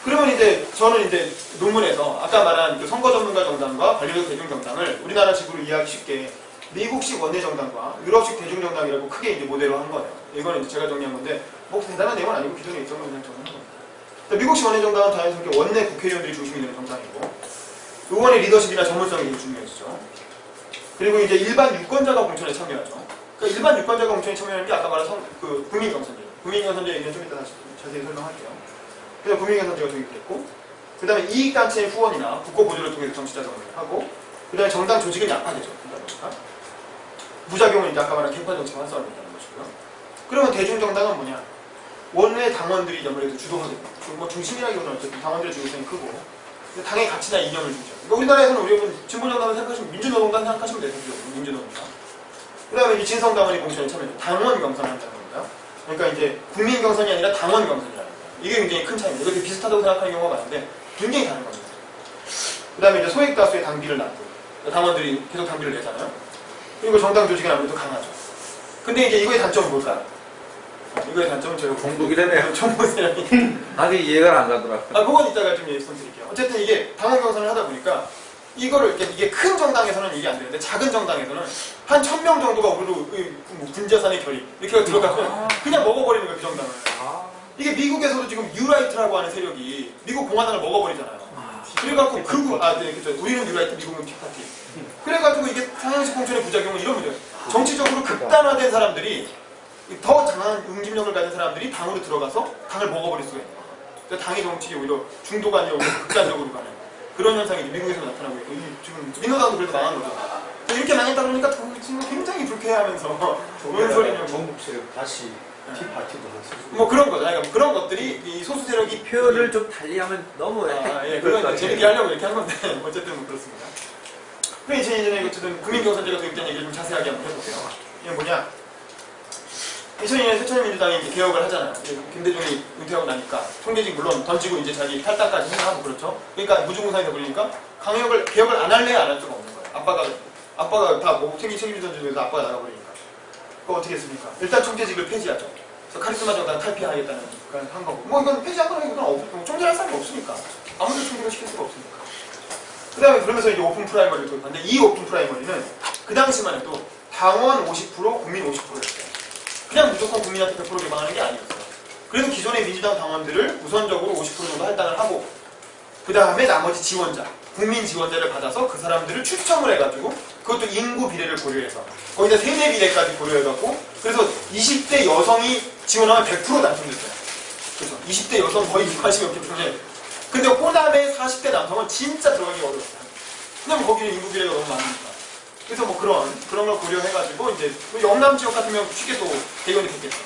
그러면 이제 저는 이제 논문에서 아까 말한 그 선거 전문가 정당과 관료적 대중 정당을 우리나라식으로 이해하기 쉽게 미국식 원내 정당과 유럽식 대중 정당이라고 크게 이제 모델로 한 거예요. 이거는 이제 제가 정리한 건데 뭐 대단한 내용은 아니고 기존에 있던 걸 그냥 정리한 겁니다. 미국식 원내 정당은 자연스럽게 원내 국회의원들이 중심이 되는 정당이고 의원의 리더십이나 전문성이 중요해지죠. 그리고 이제 일반 유권자가 공천에 참여하죠. 그러니까 일반 유권자가 공천에 참여하는 게 아까 말한 그 국민경선제. 국민경선제 얘기는 좀 이따 다시 자세히 설명할게요. 그래서 국민경선제가 도입됐고, 그 다음에 이익단체의 후원이나 국고보조를 통해서 정치자금을 하고, 그 다음에 정당 조직은 약화되죠. 그러니까 부작용은 이제 아까 말한 개파 정치가 활성화가 된다는 것이고요. 그러면 대중정당은 뭐냐? 원내 당원들이 아무래도 주도하게 되고, 뭐 중심이라기보다는 어쨌든 당원들의 중요성이 크고, 당의 가치나 이념을 중시하고. 그러니까 우리나라에서는 우리는 진보정당을 생각하시면 민주노동당 생각하시면 되죠. 민주노동당. 그 다음에 이제 진성당원이 공천에 참여해서 당원 경선을 한다는 겁니다. 그러니까 이제 국민 경선이 아니라 당원 경선이라는 거예요. 이게 굉장히 큰 차이입니다. 이렇게 비슷하다고 생각하는 경우가 많은데 굉장히 다른 겁니다. 그 다음에 이제 소액 다수의 당비를 납부. 당원들이 계속 당비를 내잖아요. 그리고 정당 조직은 아무래도 강하죠. 근데 이제 이거의 단점은 뭘까요? 이거의 단점은 제가 공복이라네요. 정보 세력이 아직 이해가 안 가더라고요. 그건 이따가 좀 말씀드릴게요. 어쨌든 이게 당원 경선을 하다 보니까 이거를 이게 큰 정당에서는 이게 안 되는데 작은 정당에서는 한 1000명 정도가 우리로 뭐 군자산의 결의 이렇게 들어가면 그냥 먹어버리는 거예요. 그 정당을. 이게 미국에서도 지금 뉴라이트라고 하는 세력이 미국 공화당을 먹어버리잖아요. 그래갖고 그렇죠. 우리는 뉴라이트, 미국은 티파티. 그래가지고 이게 상향식 공천의 부작용은 이런 문제예요. 정치적으로 극단화된 사람들이 더 강한 응집력을 가진 사람들이 당으로 들어가서 당을 먹어버릴 수가 있는 거예요. 그러니까 당의 정치가 오히려 중도가 아니라 오히려 극단적으로 가는 그런 현상이 미국에서 나타나고 있고 지금 민노당도 그래도 망한 거죠. 이렇게 망했다 그러니까 지금 굉장히 불쾌해하면서 뭔 소리냐고. 전국 세력 다시 티파티도 하시고 뭐 그런 거죠. 그러니까 그런 것들이 이 소수 세력이 표현을 좀 달리하면 너무 그건 재밌게 하려고 이렇게 한 건데 어쨌든 뭐 그렇습니다. 그럼 이제 예전에 어쨌든 국민경선제가 도입된 얘기를 좀 자세하게 한번 해볼게요. 이게 뭐냐? 2002년에 새천년민주당이 이제 개혁을 하잖아요. 김대중이 은퇴하고 나니까 총재직 물론 던지고 이제 자기 탈당까지 생각하고 그렇죠. 그러니까 무주공산이 돼버리니까 개혁을 안 할래 안 할 수가 없는 거예요. 아빠가 다 뭐 책임지던 중에서 아빠가 나가버리니까. 그거 어떻게 했습니까? 일단 총재직을 폐지하죠. 그래서 카리스마 정당 탈피하겠다는 그런 한 거고. 뭐 이건 폐지한 거는 총재할 사람이 없으니까. 아무도 총재를 시킬 수가 없으니까. 그 다음에 그러면서 이제 오픈 프라이머리를 도입하는데 이 오픈 프라이머리는 그 당시만 해도 당원 50%, 국민 50%였어요. 그냥 무조건 국민한테 100% 개방하는 게 아니었어요. 그래서 기존의 민주당 당원들을 우선적으로 50% 정도 할당을 하고 그 다음에 나머지 지원자 국민 지원제를 받아서 그 사람들을 추첨을 해가지고 그것도 인구 비례를 고려해서 거기다 세대 비례까지 고려해갖고 그래서 20대 여성이 지원하면 100% 당첨됐어요. 그래서 20대 여성 거의 관심이 없기 때문에 근데 호남의 40대 남성은 진짜 들어가기 어려웠어요. 왜냐면 거기는 인구 비례가 너무 많으니까. 그래서 뭐 그런 걸 고려해가지고 이제 영남 지역 같으면 쉽게 또 대의원이 됐겠죠.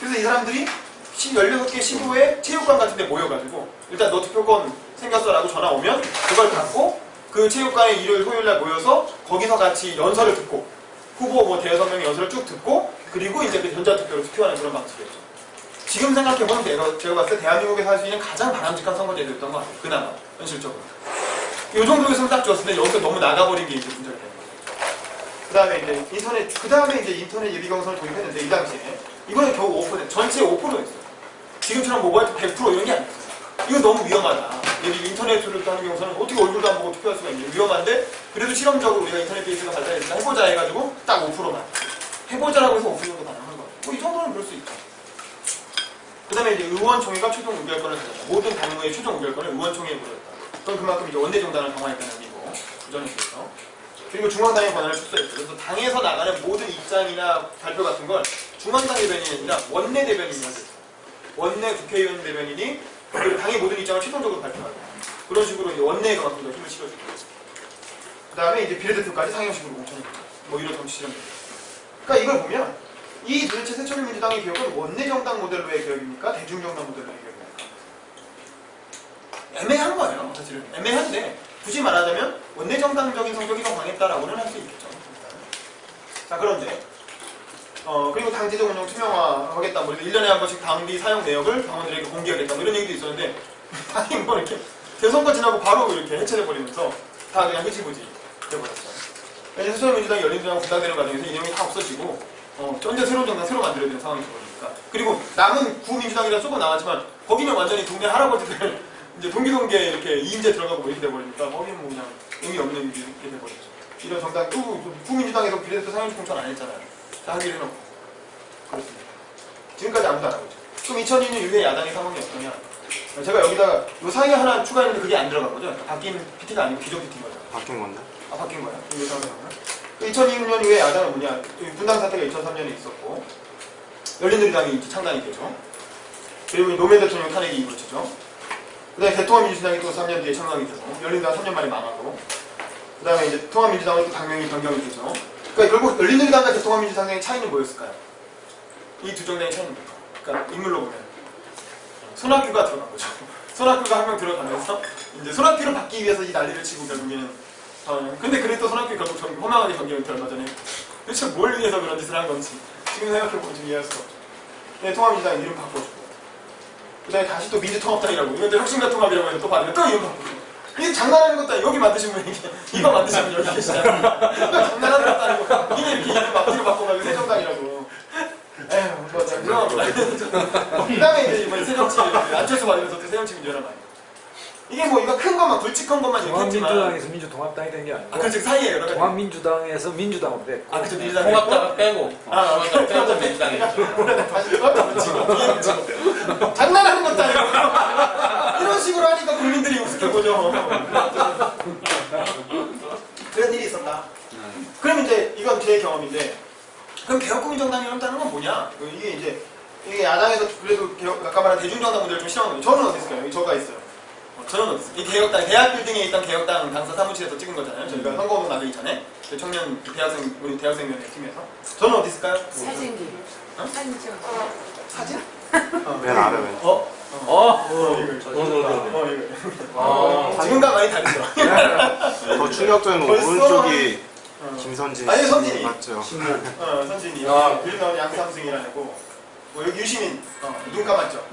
그래서 이 사람들이 16개 시도에 체육관 같은 데 모여가지고 일단 너 투표권 생겼어라고 전화 오면 그걸 갖고 그 체육관에 일요일 토요일날 모여서 거기서 같이 연설을 듣고 후보 뭐 대여섯 명의 연설을 쭉 듣고 그리고 이제 그 전자투표로 투표하는 그런 방식이었죠. 지금 생각해보면 제가 봤을 때 대한민국에서 할 수 있는 가장 바람직한 선거제도였던 것 같아요. 그나마 현실적으로. 이 정도였으면 딱 좋았을 텐데 여기서 너무 나가버린 게 이제 문제가 되는 거죠. 그 다음에 이제 인터넷 예비경선을 도입했는데 이 당시에 이거는 겨우 5%, 전체 5%였어요. 지금처럼 모바일 100% 이런 게 아니었어요. 이거 너무 위험하다. 여기 인터넷으로 하는 경우는 어떻게 얼굴도 안 보고 투표할 수가 있냐. 위험한데 그래도 실험적으로 우리가 인터넷 베이스가 발달했으니까 해보자 해가지고 딱 5%만. 해보자라고 해서 5% 정도 가능한 거예요. 뭐 이 정도는 그럴 수 있죠. 그 다음에 이제 의원총회가 최종 의결권을 가졌다. 모든 당무의 최종 의결권을 의원총회에 물었다. 그럼 그만큼 이제 원내정당을 강화했다는 얘기고 부전에 비해서. 그리고 중앙당의 권한을 축소했죠. 그래서 당에서 나가는 모든 입장이나 발표 같은 걸 중앙당 대변인이 아니라 원내 대변인이 하겠어요. 원내 국회의원 대변인이 그 당의 모든 입장을 최종적으로 발표하고 그런 식으로 이제 원내에 그만큼 더 힘을 실어주고 그 다음에 이제 비례대표까지 상향식으로 공천했고 뭐 이런 정치 실험이 그러니까 이걸 보면 이 도대체 새천년민주당의 개혁은 원내정당 모델로의 개혁입니까? 대중정당 모델로의 개혁입니까? 애매한 거예요 사실은. 애매한데 굳이 말하자면 원내정당적인 성격이 더 강했다라고는 할 수 있겠죠. 자 그런데 그리고 당제적 운영 투명화하겠다. 뭐 1년에 한 번씩 당비 사용 내역을 당원들에게 공개하겠다. 뭐 이런 얘기도 있었는데 당이 뭐 이렇게 대선거 지나고 바로 이렇게 해체돼버리면서 다 그냥 흐지부지 돼버렸어요. 새천년민주당이 열린우리당 분당되는 과정에서 이 내용이 다 없어지고 완전 새로운 정당 새로 만들어야 되는 상황이 되버리니까. 그리고 남은 구민주당이라 조금 나왔지만 거기는 완전히 동네 할아버지들 이제 동기동계 이렇게 2인제 들어가고 뭐 이렇게 돼버리니까 거기는 뭐 그냥 의미 없는 일이 이렇게 돼버렸죠. 이런 정당 또 구민주당에서 비례대표 상임시 공천 안 했잖아요. 다 하기로 해놓고 그렇습니다. 지금까지 아무도 안 하고 있죠. 그럼 2002년 이후에 야당의 상황이 어떠냐? 제가 여기다가 요 사이에 하나 추가했는데 그게 안 들어간 거죠? 바뀐 PT가 아니고 기존 PT인 거죠? 바뀐 건데? 아 바뀐 거야? 이 상황은? 2002년 이후에 야당은 뭐냐? 분당 사태가 2003년에 있었고 열린우리당이 이제 창당이 되죠. 그리고 노무현 대통령 탄핵이 이루어지죠. 그 다음에 대통합민주당이 또 3년 뒤에 창당이 되고 열린우리당 3년 만에 망하고 그 다음에 이제 통합민주당은 또 당명이 변경이 되죠. 그러니까 결국 열린우리당과 대통합민주당의 차이는 뭐였을까요? 이 두 정당의 차이는 뭘까요? 그러니까 인물로 보면 손학규가 들어간 거죠. 손학규가 한 명 들어가면서 이제 손학규를 받기 위해서 이 난리를 치고 결국에는 근데 그래도 손학규 결국 허망하게 정계를 얼마 전에 도대체 뭘 위해서 그런 짓을 한 건지 지금 생각해보면 좀 이해할 수가 없죠. 근데 통합민주당 이름 바꿔주고 그 다음에 다시 또 민주통합당이라고 이건 혁신과 통합이라고 해서 또 받으면 또 이름 바꾸고 이게 장난하는 것도 아니고 여기 만드신 분이 이거 만드신 분이 여기 계시잖아요. 장난하는 것도 아니고 이게 이렇게 이름 앞뒤로 바꿔가지고 새정당이라고 에휴 뭐 죄송합니다. 그 다음에 이제 이번에 새정치 안철수 받으면서 또 새정치 민주연합 많이 이게 뭐 이거 큰 것만 굵직한 것만 이렇게 했지만 통합민주당에서 민주통합당이 된 게 아니고 그렇지 그 사이에 여러 가지 통합민주당에서 민주당으로 됐고 그렇죠 민주당 통합당을 빼고 통합당 빼고 민주당이죠. 다시 통합당 붙이고 장난하는 것도 아니고 이런 식으로 하니까 국민들이 우습게보죠. 그런 일이 있었다. 그럼 이제 이건 제 경험인데 그럼 개혁국민정당이라는 건 뭐냐? 이게 야당에서 그래도 아까 말한 대중정당 모델을 좀 싫어하는 거예요. 저는 어디 있을까요? 여기 저가 있어요. 저는 어디 있어요? 이 개혁당 대학 빌딩에 있던 개혁당 당사 사무실에서 찍은 거잖아요. 저희가 선거운동 나가기 전에 청년 대학생 우리 대학생위원회 팀에서 저는 어디 있을까요? 사진기. 사진 찍어. 사진? 맨 아래 왼. 지금과 많이 다르죠. 더 충격적인 벌써? 오른쪽이 김선진 아니, 선진이. 맞죠? 선진이 여기 나온 양삼승이라고 뭐 여기 유시민 눈 감았죠.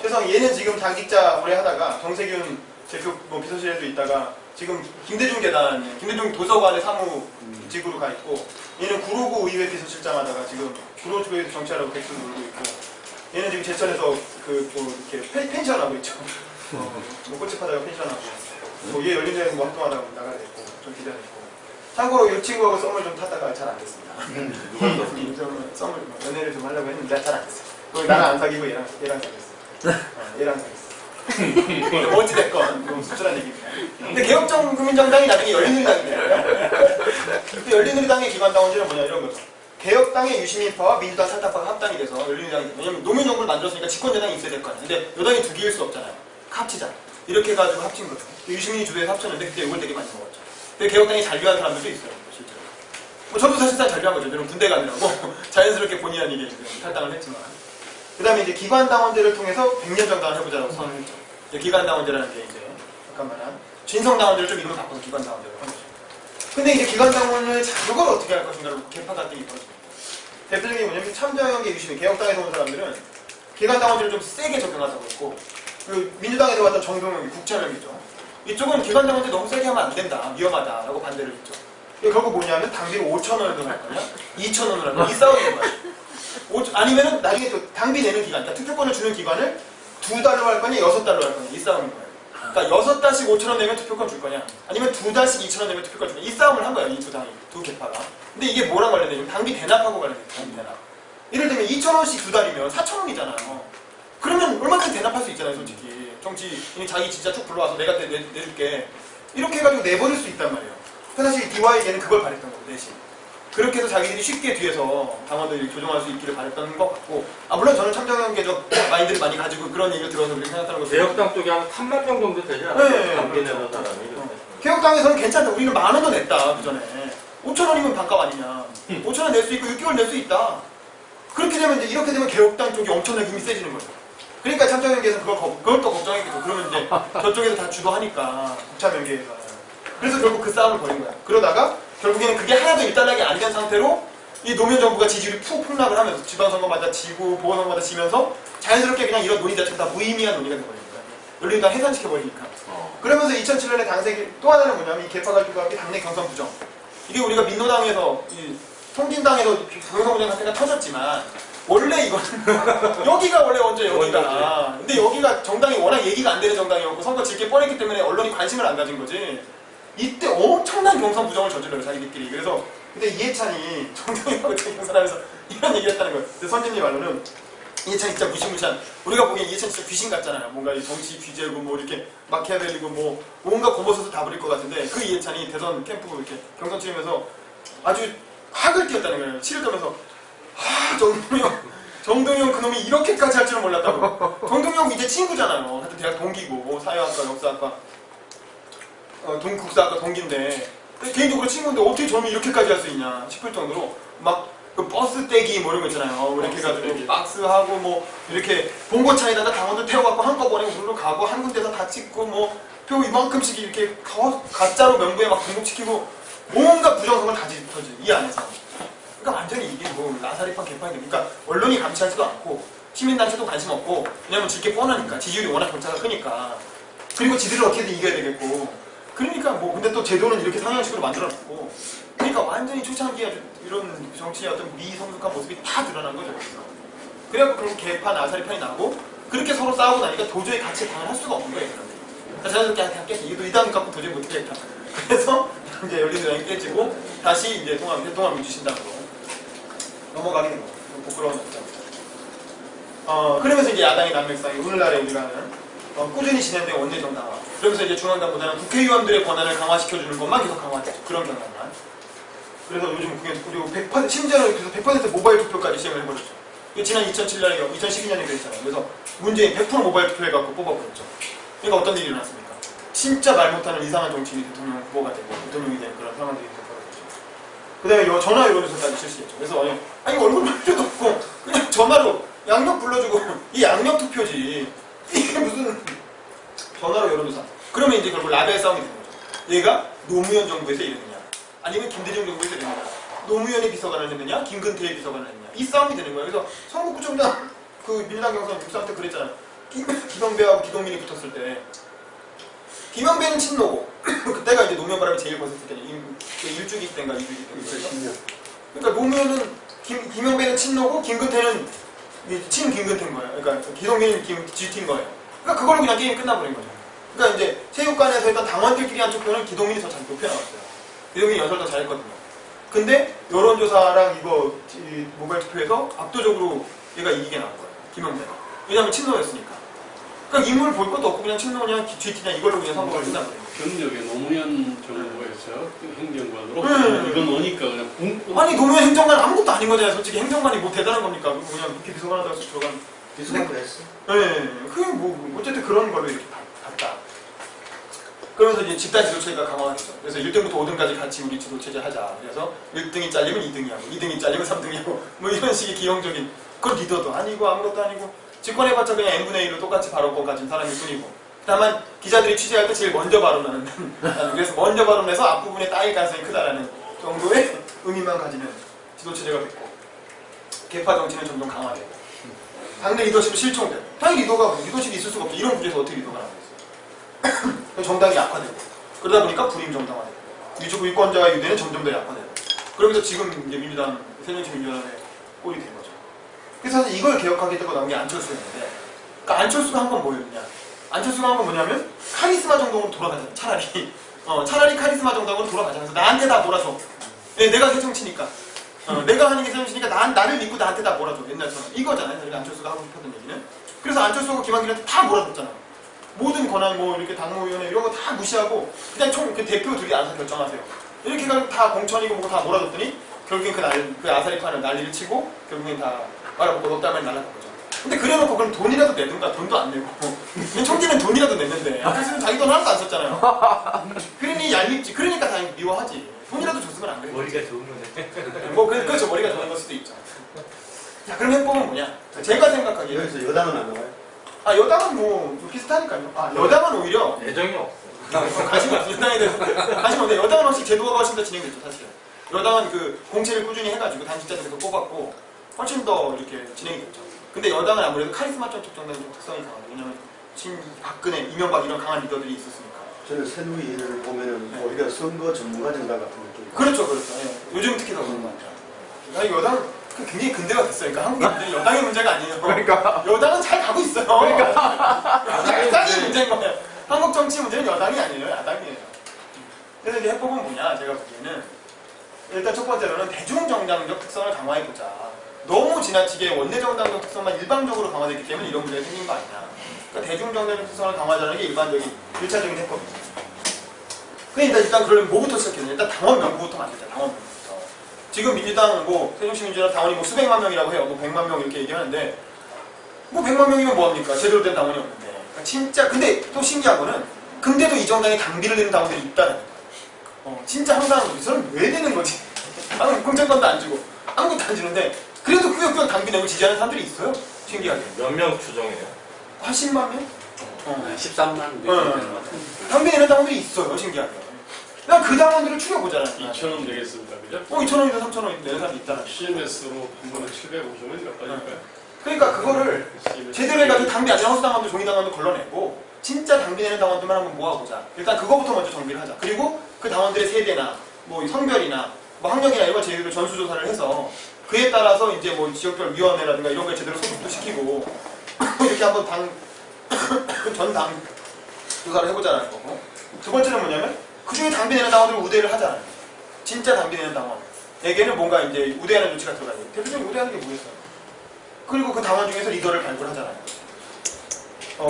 최성 얘는 지금 당직자 오래 하다가 정세균 제표 뭐 비서실에도 있다가 지금 김대중 도서관의 사무직으로 가 있고 얘는 구로구 의회 비서실장 하다가 지금 구로구에서 정치하라고 백수 놀고 있고 얘는 지금 제천에서 뭐 이렇게 펜션하고 있죠. 뭐 꽃집하다가 펜션하고 뭐얘 열린우리당 뭐 활동하다가 나가야 됐고 좀 기다렸고 참고로 이 친구하고 썸을 좀 타다가 잘 안 됐습니다. 썸을 연애를 좀 하려고 했는데 잘 안 됐어요. 나는 안 사귀고 얘랑 사귀었어. 얘랑 사귀었어. 어찌됐건 너무 씁쓸한 얘기입니다. 근데 개혁국민정당이 나중에 열린우리당이 돼요. 그 열린우리당의 기관당원제는 뭐냐 이런 거죠. 개혁당의 유시민파와 민주당 탈당파가 합당이 돼서 열린우리당이 돼요. 왜냐면 노무현정부를 만들었으니까 집권여당이 있어야 될 거 아니에요. 근데 여당이 두 개일 수 없잖아요. 합치자. 이렇게 해가지고 합친 거죠. 유시민이 주도해서 합쳤는데 그때 이걸 되게 많이 먹었죠. 근데 개혁당이 잔류한 사람들도 있어요. 실제로. 뭐 저도 사실상 잔류한 거죠. 저는 군대 가느라고 자연스럽게 본의 아니게 탈당을 했지만. 그 다음에 이제 기관당원제를 통해서 100년 정당을 해보자고 선언을 했죠. 기관당원제라는 게 이제 잠깐 말한 진성당원제를 좀 이름을 바꿔서 기관당원제로 한 거죠. 근데 이제 기관당원을 이걸 어떻게 할 것인가로 개파 갈등이 벌어집니다. 대표적인 게 뭐냐면 참정연계 유시민 개혁당에서 온 사람들은 기관당원제를 좀 세게 적용하자고 했고 그 민주당에서 왔던 정동영 국채연맹이죠. 이쪽은 기관당원제 너무 세게 하면 안 된다, 위험하다라고 반대를 했죠. 이게 결국 뭐냐면 당비를 5,000원을 더 할 거냐, 2,000원을 할 거냐 이 싸움인 거예요. 아니면은 나중에 또 당비 내는 기간, 그러니까 투표권을 주는 기간을 2달로 할 거냐, 6달로 할 거냐 이 싸움인 거예요. 그러니까 6달씩 5,000원 내면 투표권 줄 거냐, 아니면 2달씩 2,000원 내면 투표권 줄 거냐 이 싸움을 한 거예요. 이 두 당이, 두 개파가. 근데 이게 뭐랑 관련돼요? 당비 대납하고 관련돼요. 당비 대납. 예를 들면 2,000원씩 2달이면 4,000원이잖아요. 그러면 얼마든지 대납할 수 있잖아요, 솔직히. 정치인이 자기 진짜 쭉 불러와서 내가 내줄게. 이렇게 해가지고 내버릴 수 있단 말이에요. 근데 사실 DY에게는 그걸 바랬던 거고, 대신. 그렇게 해서 자기들이 쉽게 뒤에서 당원들이 조정할 수 있기를 바랬던 것 같고, 물론 저는 참정연계적 마인드를 많이 가지고 그런 얘기를 들어서 그렇게 생각하는 거죠. 개혁당 쪽에 한 3만 명 정도 되지 않아요? 네, 당비 그렇죠. 내는 사람이. 개혁당에서는 괜찮다. 우리는 10,000원도 냈다, 그 전에. 5,000원이면 반값 아니냐. 5,000원 낼 수 있고 6개월 낼 수 있다. 그렇게 되면 이제 이렇게 되면 개혁당 쪽이 엄청나게 힘이 세지는 거죠. 그러니까 참정연계에서 그걸 또 걱정했겠죠. 그러면 이제 저쪽에서 다 주도하니까 국참연계에서. 그래서 결국 그 싸움을 벌인 거야. 그러다가 결국에는 그게 하나도 일단락이 안 된 상태로 이 노무현 정부가 지지율이 푹 폭락을 하면서 지방선거마다 지고 보궐선거마다 지면서 자연스럽게 그냥 이런 논의 자체가 다 무의미한 논의가 돼버리는 거야. 열린우리당 해산시켜버리니까. 그러면서 2007년에 당색이 또 하나는 뭐냐면 이 개파 갈등과 함께 당내 경선 부정. 이게 우리가 민노당에서 이 통진당에서 경선 부정 사태가 터졌지만 원래 이거는 여기가 원래 먼저 여기가. 근데 여기가 정당이 워낙 얘기가 안 되는 정당이었고 선거 질게 뻔했기 때문에 언론이 관심을 안 가진 거지. 이때 엄청난 경선 부정을 저질러요, 자기들끼리. 그래서 근데 이해찬이 정경이하고 경선하면서 이런 얘기를 했다는 거예요. 근데 선진님 말로는 이해찬이 진짜 무시무시한, 우리가 보기엔 이해찬 진짜 귀신 같잖아요. 뭔가 이 정치 귀재고 뭐 이렇게 마키아벨리고 뭐 뭔가 고버섯을 다 부릴 것 같은데 그 이해찬이 대선 캠프 이렇게 경선 치르면서 아주 학을 띄웠다는 거예요. 치를 거면서 정동영 그놈이 이렇게까지 할 줄은 몰랐다고. 정동영 이제 친구잖아요. 하여튼 대학 동기고 사회학과, 역사학과, 국사학과 동기인데 개인적으로 친구인데 어떻게 저놈이 이렇게까지 할 수 있냐 싶을 정도로 막 그 버스 떼기 뭐 이런 거 있잖아요. 이렇게 해가지고 박스하고 뭐 이렇게 봉고차에다가 당원들 태워갖고 한꺼번에 우르르 가고 한 군데서 다 찍고 뭐 표 이만큼씩 이렇게 가짜로 명부에 막 등록시키고 뭔가 부정선거를 다 짚어지 이 안에서. 그러니까 완전히 이게 뭐 나사리판 개판이 그러니까 언론이 감시하지도 않고 시민단체도 관심 없고 왜냐면 질게 뻔하니까 지지율이 워낙 격차가 크니까 그리고 지들을 어떻게든 이겨야 되겠고 그러니까 뭐 근데 또 제도는 이렇게 상향식으로 만들어놨고 그러니까 완전히 초창기에 이런 정치의 어떤 미성숙한 모습이 다 드러난 거죠. 그래갖고 결국 개판 아사리판이 나고 그렇게 서로 싸우고 나니까 도저히 같이 당을 할 수가 없는 거예요. 그래서 자연스럽게 그냥 깼지. 이도 이 당 갖고 도저히 못하겠다. 그래서 이제 열린우리당이 깨지고 다시 이제 통합민주신당으로 넘어가게 된 거예요. 부끄러운 입장. 그러면서 이제 야당의 난맥상이 오늘날에 우리가는 꾸준히 진행된 원내 정당화. 그러면서 이제 중앙당보다는 국회의원들의 권한을 강화시켜주는 것만 계속 강화했죠. 그런 경향만. 그래서 요즘 그리고 100% 심지어는 그래서 100% 모바일 투표까지 시행을 해버렸죠. 지난 2012년에 그랬잖아요. 그래서 문재인 100% 모바일 투표해갖고 뽑아버렸죠. 그러니까 어떤 일이 일어났습니까? 진짜 말 못하는 이상한 정치인이 대통령 후보가 되고 대통령이 된 그런 상황들이 벌어졌죠. 그 다음에 전화 여론조사까지 실시했죠. 그래서 아니 얼굴 볼 필요도 없고 그냥 전화로 양력 불러주고 이 양력 투표지 이게 무슨 전화로 여론조사. 그러면 이제 결국 라벨 싸움이 되는 거죠. 얘가 노무현 정부에서 이랬느냐 아니면 김대중 정부에서 이랬느냐 노무현의 비서관을 했느냐 김근태의 비서관을 했느냐 이 싸움이 되는 거예요. 그래서 선거구청장 그 민주당 경선 6.3 때 그랬잖아요. 김영배하고 기동민이 붙었을 때 김영배는 친노고 그때가 이제 노무현 바람이 제일 벗었을 때냐 일주기 때인가 2주기 때인가 그러니까 노무현은 김영배는 친노고 김근태는 친김근태인 거예요. 그러니까 기동민은 GT인 거예요. 그러니까 그걸로 그냥 게임이 끝나버린 거죠. 그러니까 이제 체육관에서 일단 당원들끼리 한 투표는 기동민이 더 잘 높여나갔어요. 기동민이 연설 더 잘했거든요. 근데 여론조사랑 이거 모바일 투표에서 압도적으로 얘가 이기게 나온 거예요. 김영배가. 왜냐면 친노였으니까. 그러니까 인물 볼 것도 없고 그냥 친노냐 GT냐 이걸로 그냥 선거가 끝나버린 거예요. 경력에 노무현 정부에서 행정관으로 네. 이건 오니까 그냥 붕 아니 노무현 행정관 아무것도 아닌 거잖아요. 솔직히 행정관이 뭐 대단한 겁니까? 그냥 그렇게 비서관 하다가 들어간. 비서관을 했어. 네, 그게 뭐 어쨌든 그런 걸로 이렇게 봤다. 그러면서 이제 집단 지도체제가 강화가 됐죠. 그래서 1등부터 5등까지 같이 우리 지도체제 하자. 그래서 1등이 잘리면 2등이 하고 2등이 잘리면 3등이 하고 뭐 이런 식의 기형적인 그건 리더도 아니고 아무것도 아니고 집권해봤자 그냥 n분의 1로 똑같이 발언권 가진 사람일 뿐이고 다만 기자들이 취재할 때 제일 먼저 발언하는 그래서 먼저 발언해서 앞부분에 따일 가능성이 크다라는 정도의 의미만 가지는 지도체제가 됐고 개파 정치는 점점 강화되고 당내 리더십은 실종되고 당연히 리더십이 있을 수가 없죠. 이런 구조에서 어떻게 리더가 나오겠어요. 정당이 약화되고 그러다 보니까 불임 정당화되고 위권자와 유대는 점점 더 약화되고 그러면서 지금 이제 민주당 새정치민주연합의 꼴이 된 거죠. 그래서 사실 이걸 개혁하겠다고 나온 게 안철수였는데 그러니까 안철수가 한 건 뭐였냐 안철수가 한 건 뭐냐면 카리스마 정도로 돌아가자 차라리 차라리 카리스마 정도로 돌아가자면서 나한테 다 몰아줘. 네, 내가 새정치니까 내가 하는 게 새정치니까 나를 믿고 나한테 다 몰아줘. 옛날처럼 이거잖아요. 저희가 안철수가 하고 싶었던 얘기는. 그래서 안철수하고 김한길한테 다 몰아줬잖아. 모든 권한 뭐 이렇게 당무위원회 이런 거 다 무시하고 그냥 그 대표 둘이 알아서 결정하세요. 이렇게 해가지고 다 공천이고 뭐고 다 몰아줬더니 결국엔 그 아사리판을 난리를 치고 결국엔 다 말아먹고 너 때문에 날아간 거죠. 근데 그래놓고 그럼 돈이라도 내든가 돈도 안 내고 총기는 돈이라도 냈는데 안철수는 자기 돈 하나도 안 썼잖아요. 그러니 얄밉지. 그러니까 다 미워하지. 돈이라도 줬으면 안 그래. 머리가 좋은 거네. 뭐 그렇죠. 머리가 좋은 걸 수도 있죠. 자 그럼 해법은 뭐냐? 제가 생각하기에 여기서 여당은 안 나와요? 여당은 뭐 비슷하니까요. 여당은 오히려 애정이 없어. 관심이 없어요. 여당에 대해서 관심 없는데 여당은 훨씬 제도가 훨씬 더 진행됐죠. 사실 여당은 그 공채를 꾸준히 해가지고 당직자들에서 뽑았고 훨씬 더 이렇게 진행이 됐죠. 근데 여당은 아무래도 카리스마적 정당의 좀 특성이 강하고 왜냐면 박근혜, 이명박 이런 강한 리더들이 있었으니까. 저는 새누리를 보면은 네. 우리가 선거 전문가 정당 같은 느낌. 그렇죠. 예. 요즘 특히 더 그런 것 같아요. 여당 굉장히 근대가 됐어요. 그러니까 한국의 문제는 여당의 문제가 아니에요. 그러니까. 여당은 잘 가고 있어요. 야당이 문제인 거예요. 한국 정치 문제는 여당이 아니에요. 야당이에요. 그래서 이제 해법은 뭐냐? 제가 보기에는 일단 첫 번째로는 대중정당적 특성을 강화해보자. 너무 지나치게 원내정당적 특성만 일방적으로 강화됐기 때문에 이런 문제가 생긴 거 아니냐. 그러니까 대중정당적 특성을 강화하자는 게 일반적인 1차적인 해법이죠. 그러니까 일단 그러면 뭐부터 시작해야 되냐? 일단 당원 명부부터 만들자. 당원 명부부터. 지금 민주당 새정치민주연합 당원이 뭐 수백만 명이라고 해요. 뭐 100만 명 이렇게 얘기하는데 뭐 100만 명이면 뭐합니까? 제대로 된 당원이 없는데. 그러니까 진짜 근데 또 신기한 거는 근데도 이 정당에 당비를 내는 당원들이 있다는 거예요. 진짜 항상 이 사람 왜 되는 거지? 아무 공천권도 안 주고 아무것도 안 주는데 그래도 꾸역꾸역 당비 내고 지지하는 사람들이 있어요. 신기하게. 몇 명 추정해요? 80만 명? 13만 당비 내는 당원들이 있어요. 신기하게. 난 그 당원들을 추려보잖아. 2,000원 되겠습니다. 그죠? 2,000원이든 3,000원이든 내는 사람이 있다는 거예요. CMS로 한 번에 750원인가 빠질까요? 그러니까 그거를 제대로 해가지고 당비 안 내는 허수 당원도 종이 당원도 걸러내고 진짜 당비 내는 당원들만 한번 모아보자. 일단 그거부터 먼저 정비를 하자. 그리고 그 당원들의 세대나 뭐 성별이나 뭐 학력이나 이런 걸 제대로 전수조사를 해서 그에 따라서 이제 뭐 지역별 위원회라든가 이런 걸 제대로 소집도 시키고 이렇게 한번 전당 조사를 해보자는 거고. 두 번째는 뭐냐면 그중에 당비 내는 당원들을 우대를 하잖아요. 진짜 당비 내는 당원에게는 뭔가 이제 우대하는 조치가 들어가야 돼요. 대표적인 우대하는 게 뭐겠어요? 그리고 그 당원 중에서 리더를 발굴하잖아요.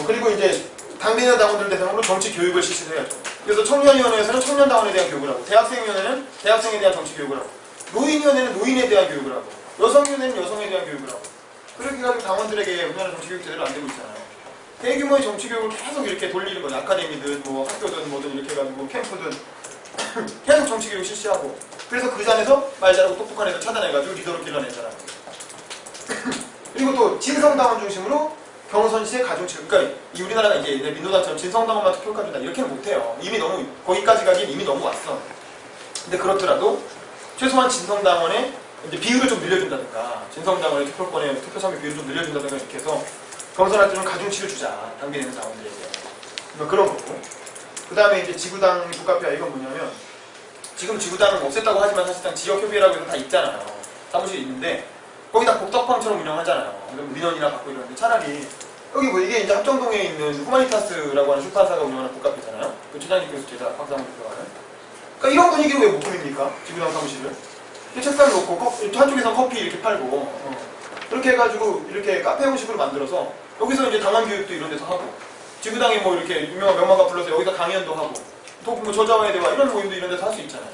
그리고 이제 당비 내는 당원들 대상으로 정치 교육을 실시해야죠. 그래서 청년위원회에서는 청년 당원에 대한 교육을 하고, 대학생위원회는 대학생에 대한 정치 교육을 하고, 노인위원회는 노인에 대한 교육을 하고, 여성위원회는 여성에 대한 교육을 하고. 그렇게 해가지고 당원들에게 우리나라 정치 교육 제대로 안 되고 있잖아요. 대규모의 정치 교육을 계속 이렇게 돌리는 거죠. 아카데미든 뭐 학교든 뭐든 이렇게 해가지고 캠프든 계속 정치 교육 실시하고. 그래서 그 잔에서 말 잘하고 똑똑한 애들 찾아내가지고 리더로 길러내잖아요. 그리고 또 진성당원 중심으로 경선 시에 가중치를, 그러니까 이 우리나라가 이제 민노당처럼 진성당원만 투표까지 다 이렇게는 못해요. 이미 너무 거기까지 가긴 이미 너무 왔어. 근데 그렇더라도 최소한 진성당원의 이제 비율을 좀 늘려준다든가, 진성당원의 투표권의 투표 참여 비율을 좀 늘려준다든가 이렇게 해서 경선할 때 좀 가중치를 주자. 당비 내는 당원들에게. 그러니까 그런 거고. 그 다음에 이제 지구당 국가표야. 이건 뭐냐면 지금 지구당은 없앴다고 하지만 사실상 지역협의회라고 해서 다 있잖아요. 사무실이 있는데 거기다 복덕방처럼 운영하잖아요. 민원이나 받고 이러는데 차라리 여기 뭐 이게 이제 합정동에 있는 후마니타스라고 하는 출판사가 운영하는 국카페잖아요. 그 최장식교수 제자 박사님 들어가는. 그러니까 이런 분위기로 왜 못 꾸밉니까? 지구당 사무실을. 책상 놓고 한쪽에서 커피 이렇게 팔고 그렇게 해가지고 이렇게 카페 형식으로 만들어서 여기서 이제 당원 교육도 이런 데서 하고 지구당에 뭐 이렇게 유명한 명망가 불러서 여기서 강연도 하고 뭐 저자와의 대화 이런 모임도 이런 데서 할 수 있잖아요.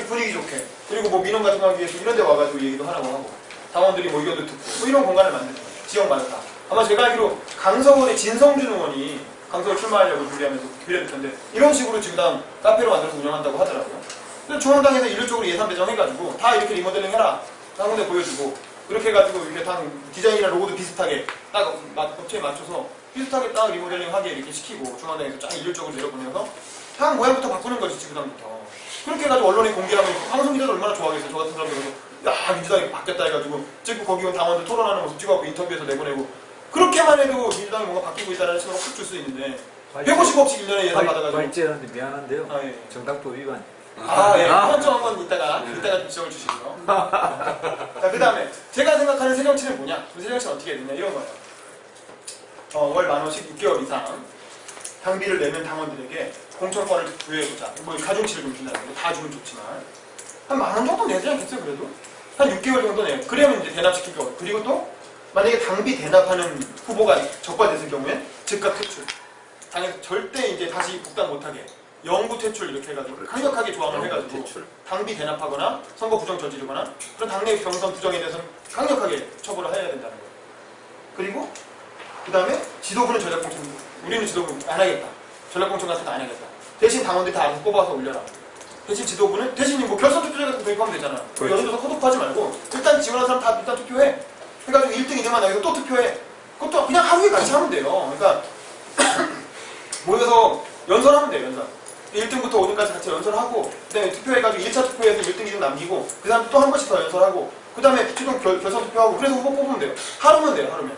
분위기 좋게. 그리고 뭐 민원 같은 거 하기 위해서 이런 데 와가지고 얘기도 하라고 하고 당원들이 뭐 의견도 듣고 뭐 이런 공간을 만드는 거예요. 지역마다 다. 아마 제가 알기로 강서구의 진성준 의원이 강서구 출마하려고 준비하면서 비례됐던데 이런 식으로 지금 카페로 만들어서 운영한다고 하더라고요. 그래서 중앙당에서 일률적으로 예산 배정해가지고 다 이렇게 리모델링 해라. 한 군데 보여주고 이렇게 해가지고 이렇게 당 디자인이나 로고도 비슷하게 딱 업체에 맞춰서 비슷하게 딱 리모델링 하게 이렇게 시키고 중앙당에서 쫙 일률적으로 내려보내서 당 모양부터 바꾸는 거지 지구당부터. 그렇게 해가지고 언론에 공개하면 방송기자들 얼마나 좋아하겠어요. 저 같은 사람들도 야 민주당이 바뀌었다 해가지고 찍고 거기 온 당원들 토론하는 모습 찍어갖고 인터뷰에서 내보내고 그렇게만 해도 민주당이 뭔가 바뀌고 있다는 신호가 확 줄 수 있는데 150억씩 1년에 예산 받아가지고 발제하는데 미안한데요. 아, 예. 정당법 위반. 예. 그건 좀 한번 이따가 지적을 주시고요. 자, 그 다음에 제가 생각하는 새정치는 뭐냐? 그 새정치는 어떻게 해야 되냐? 이런 거예요. 월 10,000원씩 6개월 이상 당비를 내면 당원들에게 공천권을 부여해보자. 뭐 가중치를 좀 준다는 거. 다 주면 좋지만 한 10,000원 정도 내지 않겠어요? 그래도? 한 6개월 정도 내요. 그러면 이제 대납시킬 경우. 그리고 또 만약에 당비 대납하는 후보가 적발됐을 경우에 즉각 퇴출. 당에서 절대 이제 다시 복당 못하게 영구 퇴출 이렇게 해가지고 강력하게 조항을 해가지고 당비 대납하거나 선거 부정 저지르거나 그런 당내 경선 부정에 대해서는 강력하게 처벌을 해야 된다는 거예요. 그리고 그 다음에 지도부는 전략공천, 우리는 지도부 안 하겠다. 전략공천 같은 거 안 하겠다. 대신 당원들이 다 알아서 뽑아서 올려라. 대신 지도부는 대신 뭐 결선 투표제 같은 거 도입하면 되잖아. 그렇죠. 여론조사 코드하지 말고 일단 지원한 사람 다 일단 투표해. 해가지고 1등 2등만 나가서 또 투표해. 그것도 그냥 하루에 같이 하면 돼요. 그러니까 모여서 연설하면 돼요. 연설. 1등부터 5등까지 같이 연설하고 그 다음에 투표해가지고 1차 투표에서 1등 2등 남기고 그 다음에 또 한 번씩 더 연설하고 그 다음에 최종 결선 투표하고 그래서 후보 뽑으면 돼요. 하루면 돼요. 하루면.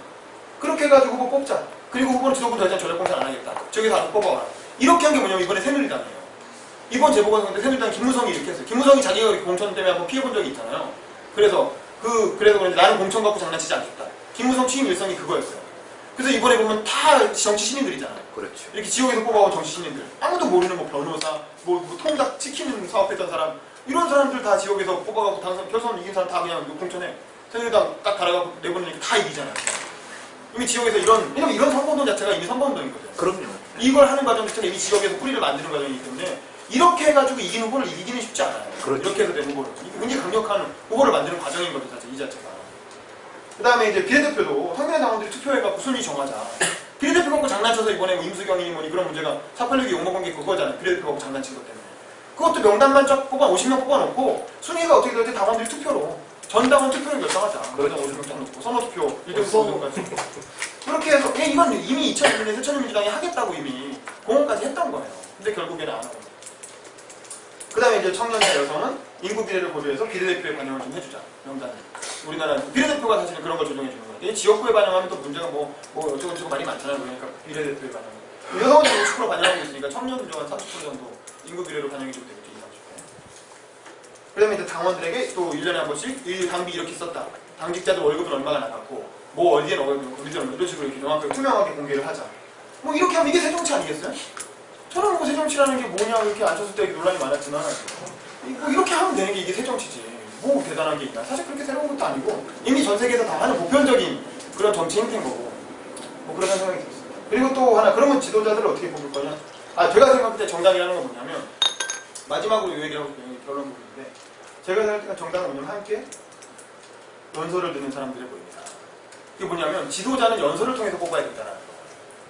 그렇게 해가지고 후보 뽑자. 그리고 후보는 지도부 더 이상 전략공천 안 하겠다. 저기서 다 뽑아와라. 이렇게 한 게 뭐냐면 이번에 새누리당이에요. 이번 재보궐선거 때 새누리당 김무성이 이렇게 했어요. 김무성이 자기가 공천 때문에 한번 피해본 적이 있잖아요. 그래서 그런지 나는 공천 갖고 장난치지 않겠다. 김무성 취임 일성이 그거였어요. 그래서 이번에 보면 다 정치 신인들이잖아요. 그렇죠. 이렇게 지역에서 뽑아온 정치 신인들. 아무도 모르는 뭐 변호사, 뭐 통닭 치킨 사업했던 사람 이런 사람들 다 지역에서 뽑아갖고 결선 이긴 사람 다 그냥 공천해. 새누리당 딱 갈아갖고 내보내니까 다 이기잖아요. 이미 지역에서 왜냐면 이런 선거운동 자체가 이미 선거운동이거든요. 그럼요. 이걸 하는 과정 자체가 이미 지역에서 뿌리를 만드는 과정이기 때문에 이렇게 해가지고 이긴 후보를 이기기는 쉽지 않아요. 그렇죠. 이렇게 해서 된 후보를. 굉장히 강력한 후보를 만드는 과정인 거죠, 이 자체가. 그 다음에 이제 비례대표도 성민의 당원들이 투표해갖고 순위 정하자. 비례대표 갖고 장난쳐서 이번에 뭐 임수경이니 뭐니 그런 문제가 486이 욕먹은 게 그거잖아요. 비례대표 갖고 장난친 것 때문에. 그것도 명단만 쫙 50명 뽑아놓고 순위가 어떻게 될지 당원들이 투표로. 전 당원 투표를 결정하자. 그렇죠. 50명 쫙 놓고 선거투표 1등부터 5등까지. 그렇게 해서 이건 이미 2001년에 새천년민주당이 하겠다고 이미 공언까지 했던 거예요. 근데 결국에는 안 하고. 그 다음에 이제 청년자 여성은 인구 비례를 고려해서 비례대표에 반영을 좀 해주자. 명단을. 우리나라 비례대표가 사실은 그런 걸 조정해주는 거예요. 지역구에 반영하면 또 문제가 뭐 어쩌고저쩌고 말이 많잖아요. 그러니까 비례대표에 반영. 여성은 50% 반영하고 있으니까 청년도 한 30% 정도 인구 비례로 반영이 좀 되겠죠. 그 다음에 이제 당원들에게 또 1년에 한 번씩 이 당비 이렇게 썼다. 당직자들 월급은 얼마가 나갔고 뭐 어디에 넣어가지고 이런 식으로 이렇게 명확하게 투명하게 공개를 하자. 뭐 이렇게 하면 이게 새정치 아니겠어요? 저는 뭐 새정치라는 게 뭐냐 이렇게 앉혔을 때 논란이 많았지만 뭐 이렇게 하면 되는 게 이게 새정치지. 뭐 대단한 게 있나? 사실 그렇게 새로운 것도 아니고 이미 전 세계에서 다 하는 보편적인 그런 정치 행태인 거고 뭐 그런 생각이 들었습니다. 그리고 또 하나 그러면 지도자들을 어떻게 뽑을 거냐? 제가 생각할 때 정당이라는 건 뭐냐면 마지막으로 이 얘기를 하고 싶은 게 결론 부분인데 제가 생각할 때 정당은 뭐냐면 함께 연설을 듣는 사람들이 보입니다. 그게 뭐냐면 지도자는 연설을 통해서 뽑아야 된다는 거.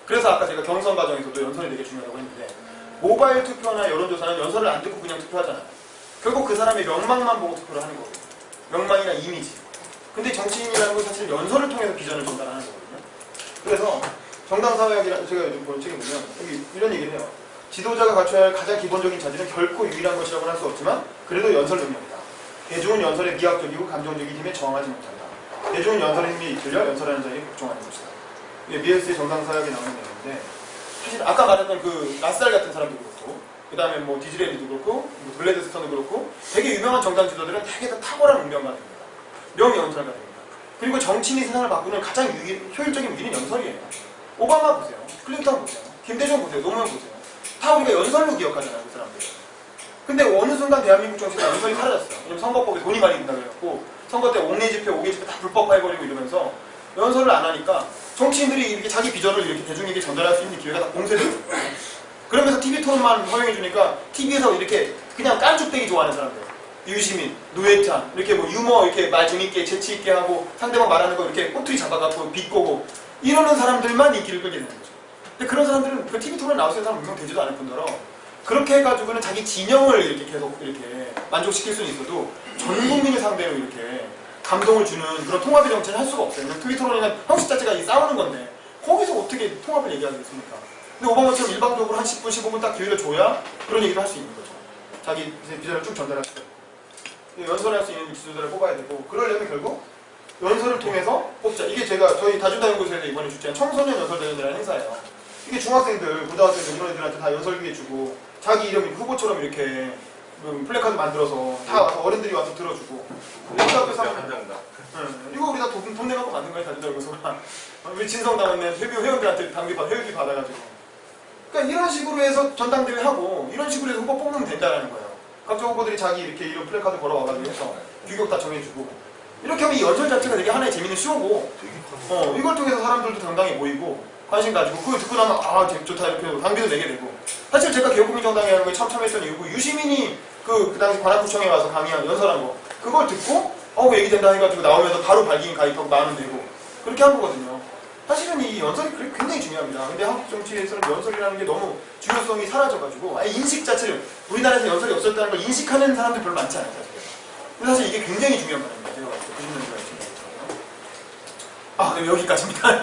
그래서 아까 제가 경선 과정에서도 연설이 되게 중요하다고 했는데 모바일 투표나 여론조사는 연설을 안 듣고 그냥 투표하잖아요. 결국 그 사람의 명망만 보고 투표를 하는 거고 명망이나 이미지. 근데 정치인이라는 건 사실 연설을 통해서 비전을 전달하는 거거든요. 그래서 정당사회학이라는 제가 요즘 본 책에 보면 여기 이런 얘기를 해요. 지도자가 갖춰야 할 가장 기본적인 자질은 결코 유일한 것이라고는 할 수 없지만 그래도 연설 능력이다. 대중은 연설에 미학적이고 감정적인 힘에 저항하지 못한다. 대중은 연설의 힘이 이끌려 연설하는 자에게 복종하는 것이다. 이게 미에스의 정당사역에 나오는 내용인데 사실 아까 말했던 그 라살 같은 사람도 그렇고 그 다음에 뭐 디즈레일도 그렇고 뭐 블레드스턴도 그렇고 되게 유명한 정당 지도들은 되게 다 탁월한 운명가들입니다. 명연설가들입니다. 그리고 정치인의 세상을 바꾸는 가장 효율적인 무기는 연설이에요. 오바마 보세요. 클린턴 보세요. 김대중 보세요. 노무현 보세요. 다 우리가 연설로 기억하잖아요. 그 사람들. 근데 어느 순간 대한민국 정치가 연설이 사라졌어요. 왜냐면 선거법에 돈이 많이 든다고 해갖고 선거 때 옥내 집회, 5개 집회 다 불법화해버리고 이러면서 연설을 안 하니까 정치인들이 이렇게 자기 비전을 이렇게 대중에게 전달할 수 있는 기회가 다 봉쇄되는 거예요. 그러면서 TV 토론만 허용해주니까 TV에서 이렇게 그냥 깐죽대기 좋아하는 사람들, 유시민, 노회찬 이렇게 뭐 유머 이렇게 말 재밌게 재치 있게 하고 상대방 말하는 거 이렇게 꼬투리 잡아갖고 비꼬고 이러는 사람들만 인기를 끌게 되는 거죠. 근데 그런 사람들은 그 TV 토론 나올 수 있는 사람 분명 되지도 않을 뿐더러 그렇게 해가지고는 자기 진영을 이렇게 계속 이렇게 만족시킬 수는 있어도 전 국민을 상대로 이렇게 감동을 주는 그런 통합의 정치는 할 수가 없어요. TV 토론이나 형식 자체가 이 싸우는 건데 거기서 어떻게 통합을 얘기하겠습니까? 근데 오바마처럼 일방적으로 한 10분, 15분 딱 기회를 줘야 그런 얘기를 할 수 있는 거죠. 자기 비전을 쭉 전달할 수 있고 연설할 수 있는 지도자를 뽑아야 되고 그러려면 결국 연설을 통해서 뽑자. 이게 제가 저희 다준다연구소에서 이번에 주최한 청소년 연설대전이라는 행사예요. 이게 중학생들, 고등학생들 이런 애들한테 다 연설 기회 주고 자기 이름 후보처럼 이렇게 플래카드 만들어서 다 와서 어른들이 와서 들어주고 고등학교 이거 우리 다 돈 내갖고 만든 거예요. 다준다연구소가 우리 진성당원네 회원들한테 회유비 받아가지고 그러니까 이런 식으로 해서 전당대회 하고 이런 식으로 해서 후보 뽑으면 된다는 거예요. 각종 후보들이 자기 이렇게 이런 플래카드 걸어와가지고 해서 규격 다 정해주고 이렇게 하면 이 연설 자체가 되게 하나의 재밌는 쇼고 이걸 통해서 사람들도 당당히 모이고 관심 가지고 그걸 듣고 나면 아 좋다 이렇게 당비도 내게 되고 사실 제가 개혁국민정당에 하는 거에 참여했던 이유고 유시민이 그 당시 관악구청에 와서 강의한 연설한 거 그걸 듣고 얘기된다 해가지고 나오면서 바로 발기인 가입하고 나오면 되고 그렇게 한 거거든요. 사실은 이 연설이 굉장히 중요합니다. 근데 한국 정치에서는 연설이라는 게 너무 중요성이 사라져가지고 아예 인식 자체를 우리나라에서 연설이 없었다는 걸 인식하는 사람들 별로 많지 않아요. 근데 사실 이게 굉장히 중요한 말입니다. 제가 봤을 때 90년대 같은 경우. 그럼 여기까지입니다.